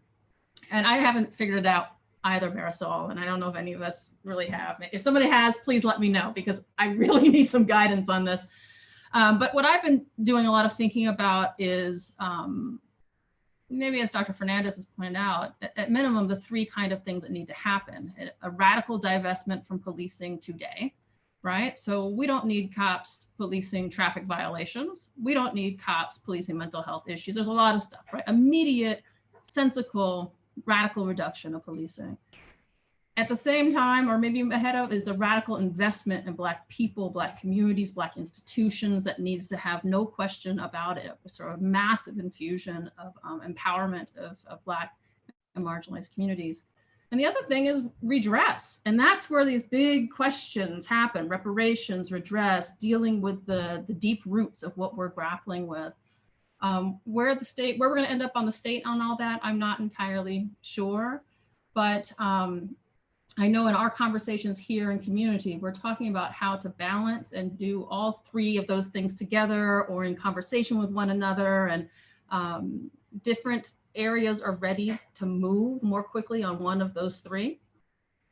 Speaker 6: And I haven't figured it out either, Marisol, and I don't know if any of us really have. If somebody has, please let me know, because I really need some guidance on this. But what I've been doing a lot of thinking about is, maybe as Dr. Fernandez has pointed out, at minimum, the three kind of things that need to happen. A radical divestment from policing today, right? So we don't need cops policing traffic violations. We don't need cops policing mental health issues. There's a lot of stuff, right? Immediate, sensical, radical reduction of policing. At the same time, or maybe ahead of, is a radical investment in Black people, Black communities, Black institutions that needs to have no question about it. A sort of massive infusion of empowerment of Black and marginalized communities. And the other thing is redress. And that's where these big questions happen: reparations, redress, dealing with the deep roots of what we're grappling with. Where we're going to end up on the state on all that, I'm not entirely sure. But I know in our conversations here in community, we're talking about how to balance and do all three of those things together or in conversation with one another. And different areas are ready to move more quickly on one of those three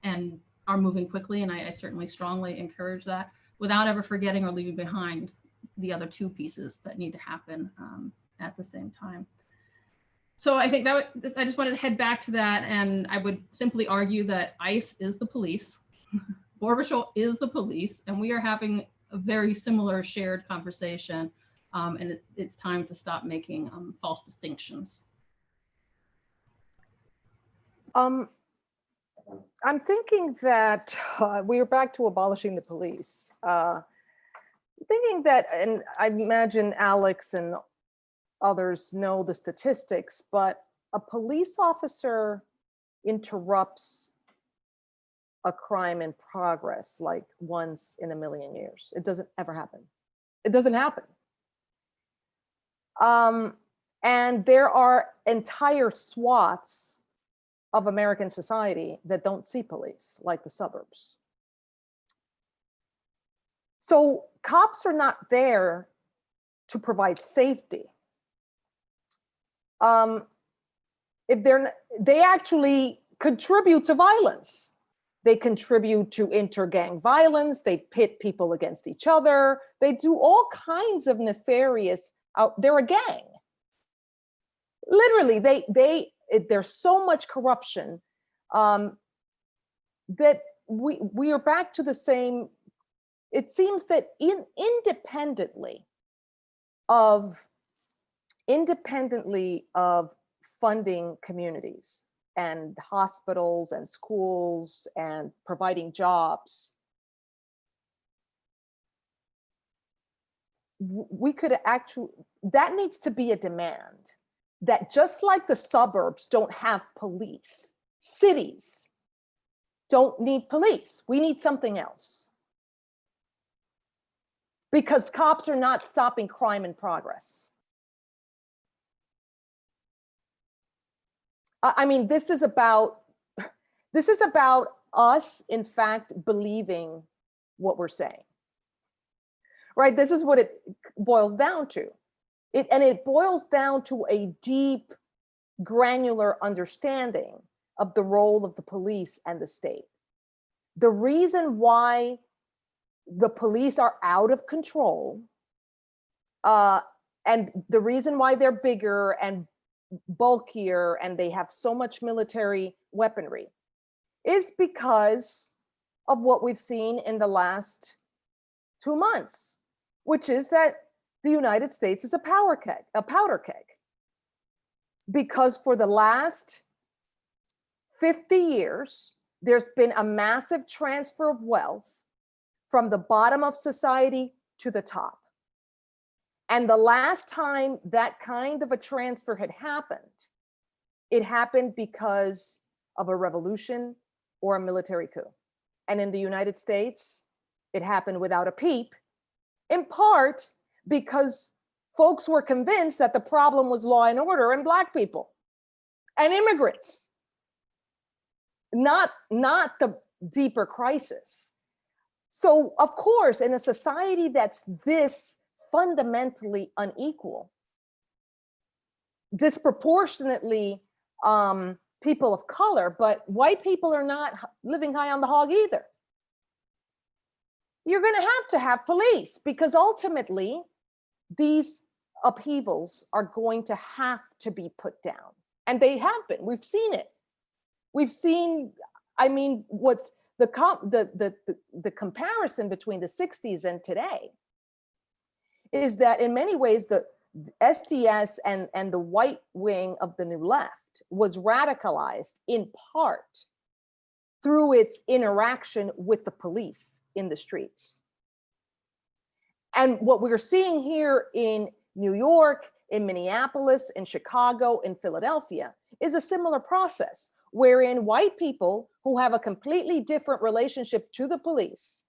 Speaker 6: and are moving quickly. And I certainly strongly encourage that, without ever forgetting or leaving behind the other two pieces that need to happen at the same time. So I think I just wanted to head back to that, and I would simply argue that ICE is the police, Border Patrol is the police, and we are having a very similar shared conversation, and it's time to stop making false distinctions.
Speaker 7: I'm thinking that we are back to abolishing the police. Thinking that, and I imagine Alex and others know the statistics, but a police officer interrupts a crime in progress like once in a million years. It doesn't ever happen. It doesn't happen. And there are entire swaths of American society that don't see police, like the suburbs. So cops are not there to provide safety. If they actually contribute to violence. They contribute to inter-gang violence. They pit people against each other. They do all kinds of nefarious. They're a gang. Literally, there's so much corruption that we are back to the same. It seems that independently of funding communities and hospitals and schools and providing jobs, we could actually, that needs to be a demand, that just like the suburbs don't have police, cities don't need police. We need something else. Because cops are not stopping crime in progress. I mean, this is about us, in fact, believing what we're saying, right? This is what it boils down to. And it boils down to a deep, granular understanding of the role of the police and the state. The reason why the police are out of control, and the reason why they're bigger and bulkier and they have so much military weaponry is because of what we've seen in the last 2 months, which is that the United States is a powder keg. Because for the last 50 years, there's been a massive transfer of wealth from the bottom of society to the top. And the last time that kind of a transfer had happened, it happened because of a revolution or a military coup. And in the United States, it happened without a peep, in part because folks were convinced that the problem was law and order and Black people and immigrants, not the deeper crisis. So of course, in a society that's this fundamentally unequal, disproportionately people of color, but white people are not living high on the hog either. You're going to have police, because ultimately these upheavals are going to have to be put down. And they have been. We've seen it. We've seen, I mean, what's the comparison between the 60s and today is that in many ways the SDS and the white wing of the New Left was radicalized in part through its interaction with the police in the streets. And what we're seeing here in New York, in Minneapolis, in Chicago, in Philadelphia is a similar process, wherein white people who have a completely different relationship to the police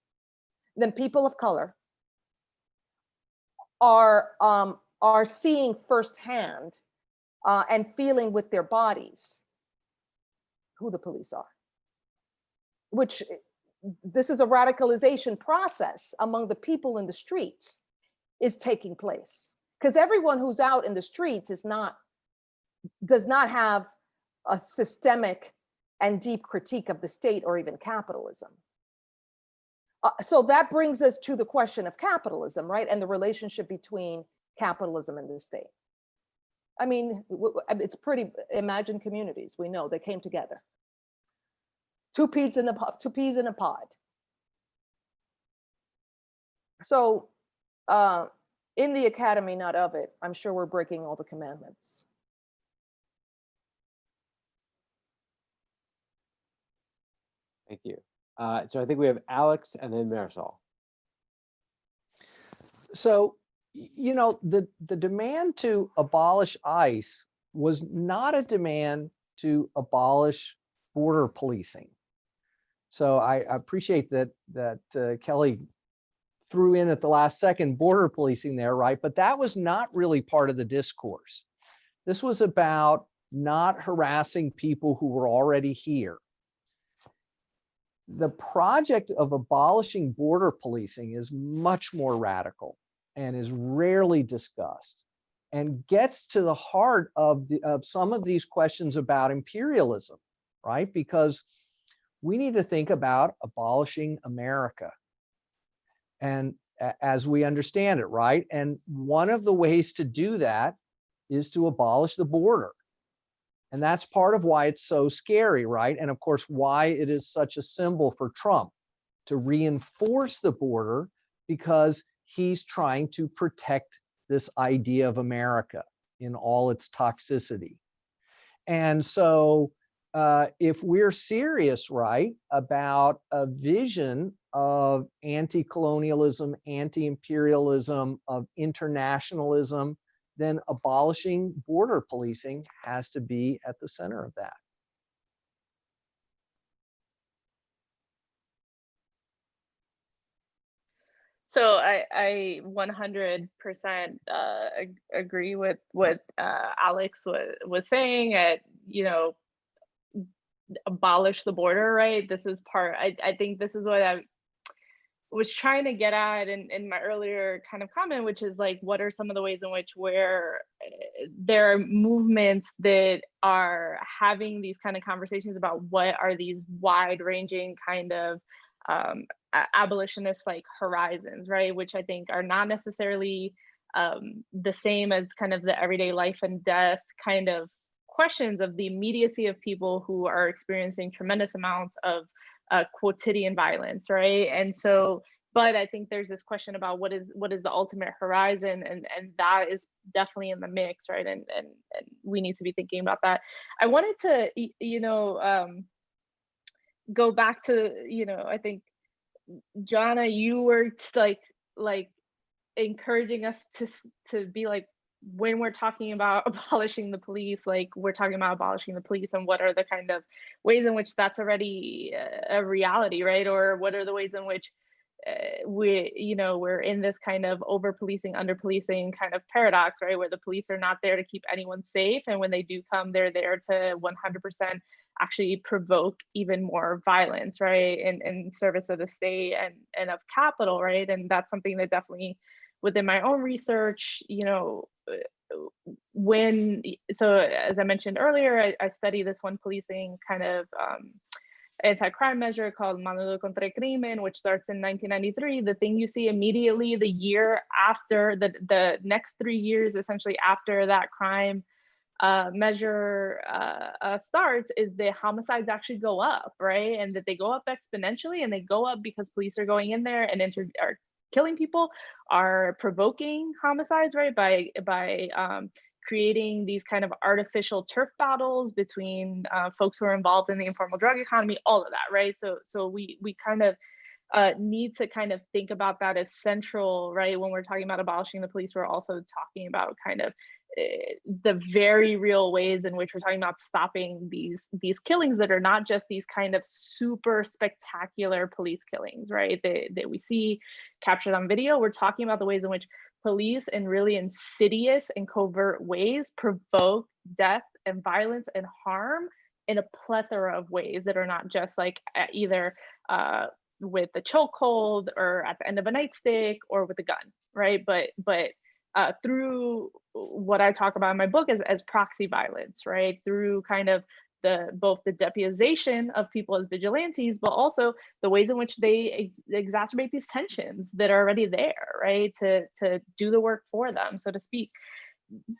Speaker 7: than people of color are seeing firsthand and feeling with their bodies who the police are, which this is a radicalization process among the people in the streets is taking place, because everyone who's out in the streets does not have a systemic and deep critique of the state or even capitalism. So that brings us to the question of capitalism, right? And the relationship between capitalism and the state. I mean, it's pretty, imagine communities, we know they came together. Two peas in a pod. So in the academy, not of it, I'm sure we're breaking all the commandments.
Speaker 1: Thank you. So I think we have Alex and then Marisol.
Speaker 8: So, you know, the demand to abolish ICE was not a demand to abolish border policing. So I appreciate that Kelly threw in at the last second border policing there, right? But that was not really part of the discourse. This was about not harassing people who were already here. The project of abolishing border policing is much more radical and is rarely discussed and gets to the heart of some of these questions about imperialism, right? Because we need to think about abolishing America, and as we understand it, right? And one of the ways to do that is to abolish the border. And that's part of why it's so scary, right? And of course, why it is such a symbol for Trump to reinforce the border, because he's trying to protect this idea of America in all its toxicity. And so if we're serious, right, about a vision of anti-colonialism, anti-imperialism, of internationalism, then abolishing border policing has to be at the center of that.
Speaker 3: So I 100% agree with what Alex was saying. You know, abolish the border, right? This is part. I think this is what I was trying to get at in my earlier kind of comment, which is like, what are some of the ways in which where there are movements that are having these kind of conversations about what are these wide-ranging kind of abolitionist like horizons, right? Which I think are not necessarily the same as kind of the everyday life and death kind of questions of the immediacy of people who are experiencing tremendous amounts of quotidian violence, right? And so, but I think there's this question about what is the ultimate horizon, and that is definitely in the mix, right? And we need to be thinking about that. I wanted to, you know, go back to, you know, I think Jana, you were like encouraging us to be like, when we're talking about abolishing the police, like we're talking about abolishing the police, and what are the kind of ways in which that's already a reality, right? Or what are the ways in which we, you know, we're in this kind of over policing, under policing kind of paradox, right? Where the police are not there to keep anyone safe, and when they do come, they're there to 100% actually provoke even more violence, right? In service of the state and of capital, right? And that's something that definitely within my own research, you know, so as I mentioned earlier, I study this one policing kind of anti-crime measure called Manual contra el Crimen, which starts in 1993. The thing you see immediately the year after, the next 3 years essentially after that crime measure starts, is the homicides actually go up, right? And that they go up exponentially, and they go up because police are going in there and are killing people, are provoking homicides, right? By creating these kind of artificial turf battles between folks who are involved in the informal drug economy, all of that, right? So we kind of need to kind of think about that as central, right? When we're talking about abolishing the police, we're also talking about kind of the very real ways in which we're talking about stopping these killings that are not just these kind of super spectacular police killings, right? That we see captured on video. We're talking about the ways in which police in really insidious and covert ways provoke death and violence and harm in a plethora of ways that are not just like either with the chokehold or at the end of a nightstick or with a gun, right? But through what I talk about in my book as proxy violence, right? Through kind of both the deputization of people as vigilantes, but also the ways in which they exacerbate these tensions that are already there, right? To do the work for them, so to speak.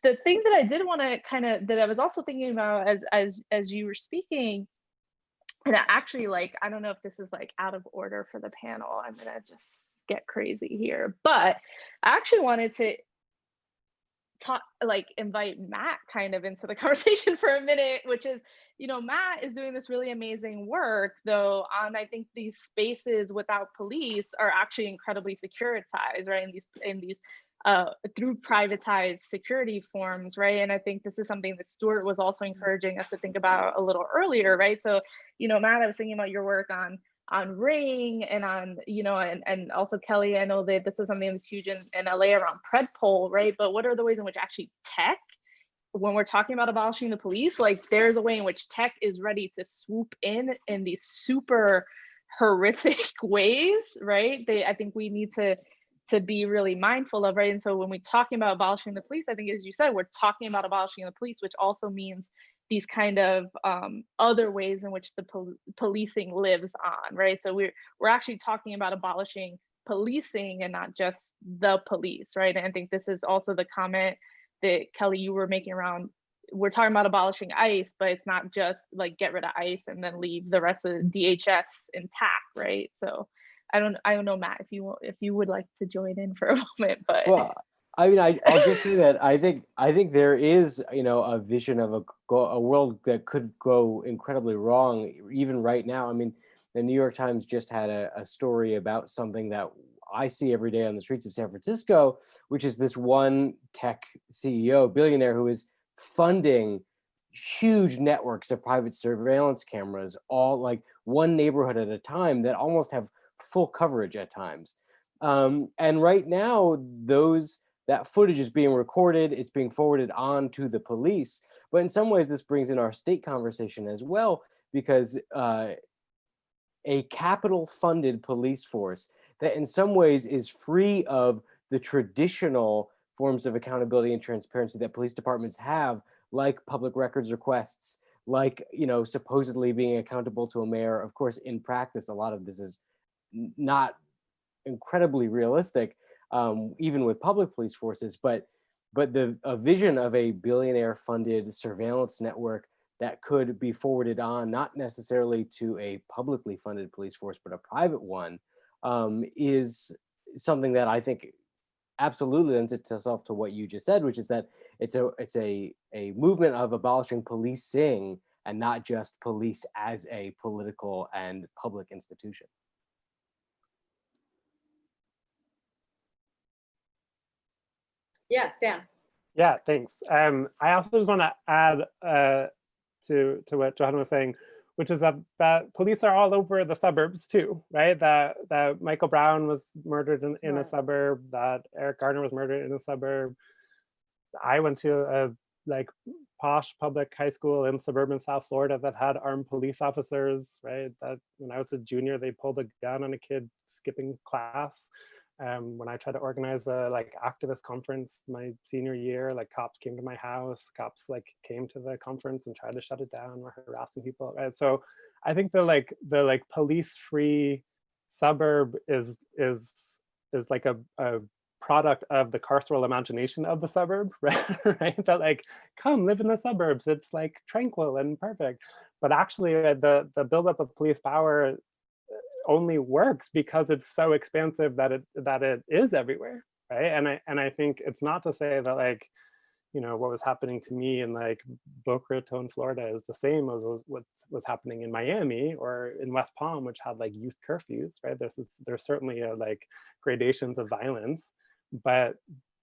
Speaker 3: The thing that I did want to kind of, that I was also thinking about as you were speaking, and I actually, like, I don't know if this is like out of order for the panel, I'm gonna just get crazy here, but I actually wanted to invite Matt kind of into the conversation for a minute, which is, you know, Matt is doing this really amazing work, though, on, I think these spaces without police are actually incredibly securitized, right? In these through privatized security forms, right? And I think this is something that Stuart was also encouraging us to think about a little earlier, right? So, you know, Matt, I was thinking about your work on Ring and on, you know, and also Kelly, I know that this is something that's huge in LA around predpol, right? But what are the ways in which actually tech, when we're talking about abolishing the police, like there's a way in which tech is ready to swoop in these super horrific ways, right? I think we need to be really mindful of, right? And so when we're talking about abolishing the police, I think, as you said, we're talking about abolishing the police, which also means these kind of other ways in which the policing lives on, right? So we're actually talking about abolishing policing and not just the police, right? And I think this is also the comment that Kelly, you were making around, we're talking about abolishing ICE, but it's not just like get rid of ICE and then leave the rest of the DHS intact, right? So I don't know, Matt, if you would like to join in for a moment, but
Speaker 1: Well, I mean, I'll just say that I think there is, you know, a vision of a world that could go incredibly wrong even right now. I mean, the New York Times just had a story about something that I see every day on the streets of San Francisco, which is this one tech CEO, billionaire, who is funding huge networks of private surveillance cameras, all like one neighborhood at a time, that almost have full coverage at times. And right now, that footage is being recorded, it's being forwarded on to the police. But in some ways, this brings in our state conversation as well, because a capital-funded police force that in some ways is free of the traditional forms of accountability and transparency that police departments have, like public records requests, like, you know, supposedly being accountable to a mayor. Of course, in practice, a lot of this is not incredibly realistic, even with public police forces. But a vision of a billionaire-funded surveillance network that could be forwarded on, not necessarily to a publicly funded police force, but a private one, is something that I think absolutely lends itself to what you just said, which is that it's a movement of abolishing policing and not just police as a political and public institution.
Speaker 2: Yeah, Dan.
Speaker 4: Yeah, thanks. I also just want to add to what Johanna was saying, which is that police are all over the suburbs too, right? That Michael Brown was murdered in a suburb, that Eric Garner was murdered in a suburb. I went to a like posh public high school in suburban South Florida that had armed police officers, right? That when I was a junior, they pulled a gun on a kid skipping class. When I tried to organize a like activist conference my senior year, like cops came to my house, cops like came to the conference and tried to shut it down, were harassing people. Right? So I think the police-free suburb is like a product of the carceral imagination of the suburb, right? Right? That like, come live in the suburbs, it's like tranquil and perfect. But actually the buildup of police power only works because it's so expansive that it is everywhere, right? And I think it's not to say that like, you know, what was happening to me in like Boca Raton, Florida is the same as what was happening in Miami or in West Palm, which had like youth curfews, right? There's certainly like gradations of violence, but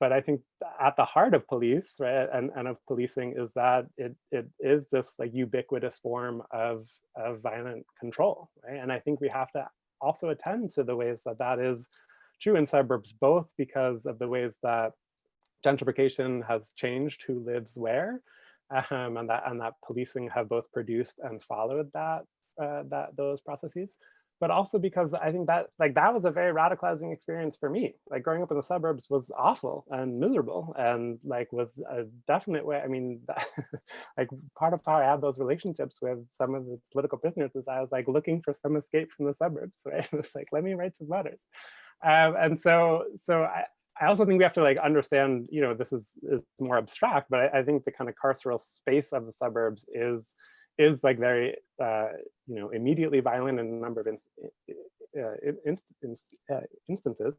Speaker 4: I think at the heart of police, right, and of policing is that it is this like ubiquitous form of violent control, right? And I think we have to also attend to the ways that is true in suburbs, both because of the ways that gentrification has changed who lives where, and that policing have both produced and followed those processes, but also because I think that that was a very radicalizing experience for me. Like growing up in the suburbs was awful and miserable, and like was a definite way. I mean, like part of how I had those relationships with some of the political prisoners is I was like looking for some escape from the suburbs, right? It's like, let me write some letters, and so I also think we have to like understand, you know, this is more abstract, but I think the kind of carceral space of the suburbs is like very, you know, immediately violent in a number of instances,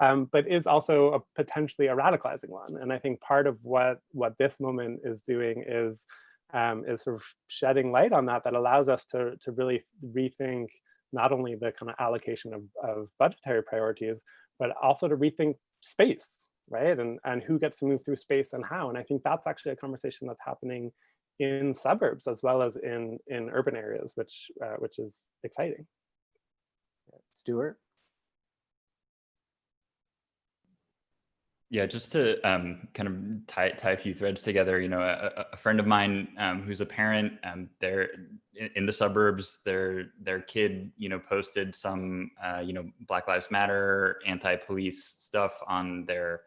Speaker 4: but is also potentially a radicalizing one. And I think part of what this moment is doing is sort of shedding light on that allows us to really rethink not only the kind of allocation of budgetary priorities, but also to rethink space, right? And who gets to move through space and how. And I think that's actually a conversation that's happening in suburbs as well as in urban areas, which is exciting.
Speaker 1: Stuart?
Speaker 5: Yeah, just to kind of tie a few threads together, you know, a friend of mine who's a parent, they're in the suburbs, their kid, you know, posted some, you know, Black Lives Matter, anti-police stuff on their,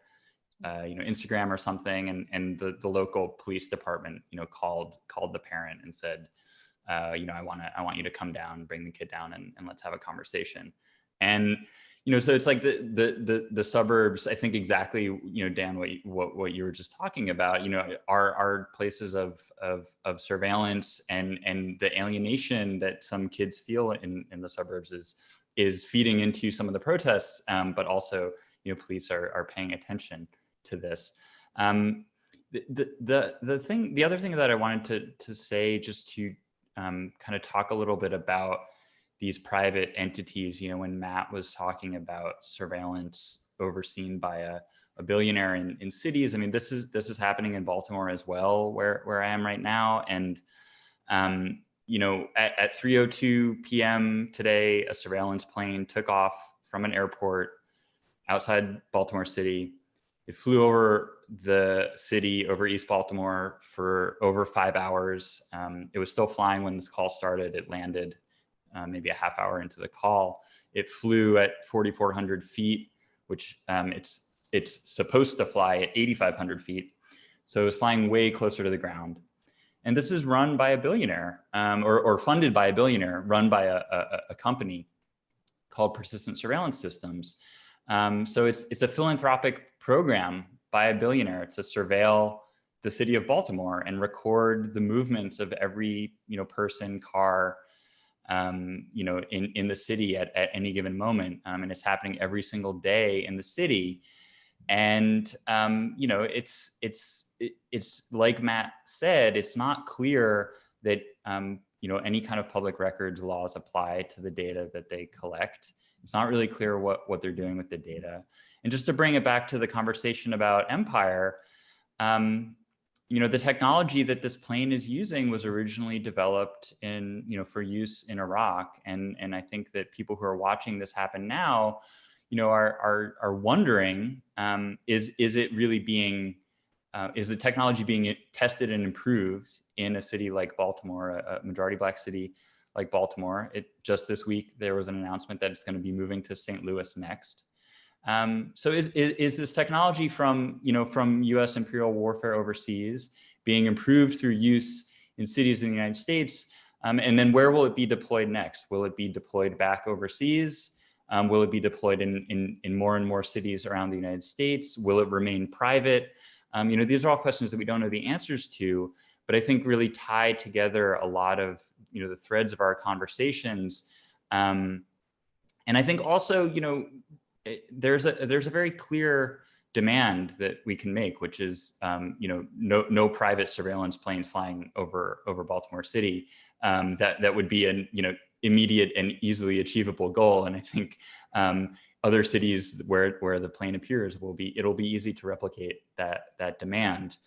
Speaker 5: you know, Instagram or something, and the local police department, you know, called the parent and said, you know, I want you to come down, bring the kid down, and let's have a conversation. And you know, so it's like the suburbs, I think exactly, you know, Dan, what you were just talking about, you know, are places of surveillance, and the alienation that some kids feel in the suburbs is feeding into some of the protests, but also, you know, police are paying attention to this. The other thing that I wanted to say, just to kind of talk a little bit about these private entities, you know, when Matt was talking about surveillance overseen by a billionaire in cities, I mean, this is happening in Baltimore as well, where I am right now. And, you know, at 3:02 p.m. today, a surveillance plane took off from an airport outside Baltimore City. It flew over the city, over East Baltimore, for over 5 hours. It was still flying when this call started. It landed maybe a half hour into the call. It flew at 4,400 feet, which it's supposed to fly at 8,500 feet. So it was flying way closer to the ground. And this is run by a billionaire, or funded by a billionaire, run by a company called Persistent Surveillance Systems. So it's a philanthropic program by a billionaire to surveil the city of Baltimore and record the movements of every, you know, person, car, you know, in the city at any given moment. And it's happening every single day in the city. And, you know, it's like Matt said, it's not clear that, you know, any kind of public records laws apply to the data that they collect. It's not really clear what they're doing with the data. And just to bring it back to the conversation about empire, you know, the technology that this plane is using was originally developed in, you know, for use in Iraq. And I think that people who are watching this happen now, you know, are wondering, is it really being, is the technology being tested and improved in a city like Baltimore, a majority Black city like Baltimore? Just this week, there was an announcement that it's going to be moving to St. Louis next. So is this technology from, you know, from US imperial warfare overseas being improved through use in cities in the United States? And then where will it be deployed next? Will it be deployed back overseas? Will it be deployed in more and more cities around the United States? Will it remain private? You know, these are all questions that we don't know the answers to, but I think really tie together a lot of, you know, the threads of our conversations. And I think also, you know, there's a very clear demand that we can make, which is, you know, no private surveillance plane flying over Baltimore City. That would be an, you know, immediate and easily achievable goal. And I think other cities where the plane appears it'll be easy to replicate that demand.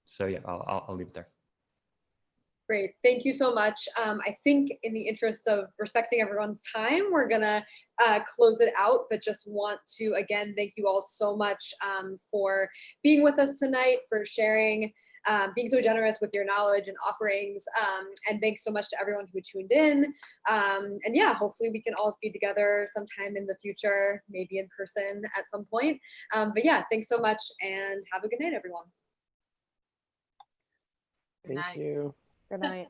Speaker 5: So yeah, I'll leave it there.
Speaker 2: Great, thank you so much. I think in the interest of respecting everyone's time, we're gonna close it out, but just want to, again, thank you all so much for being with us tonight, for sharing, being so generous with your knowledge and offerings. And thanks so much to everyone who tuned in. And yeah, hopefully we can all be together sometime in the future, maybe in person at some point. But yeah, thanks so much and have a good night, everyone.
Speaker 4: Thank you.
Speaker 7: Good night.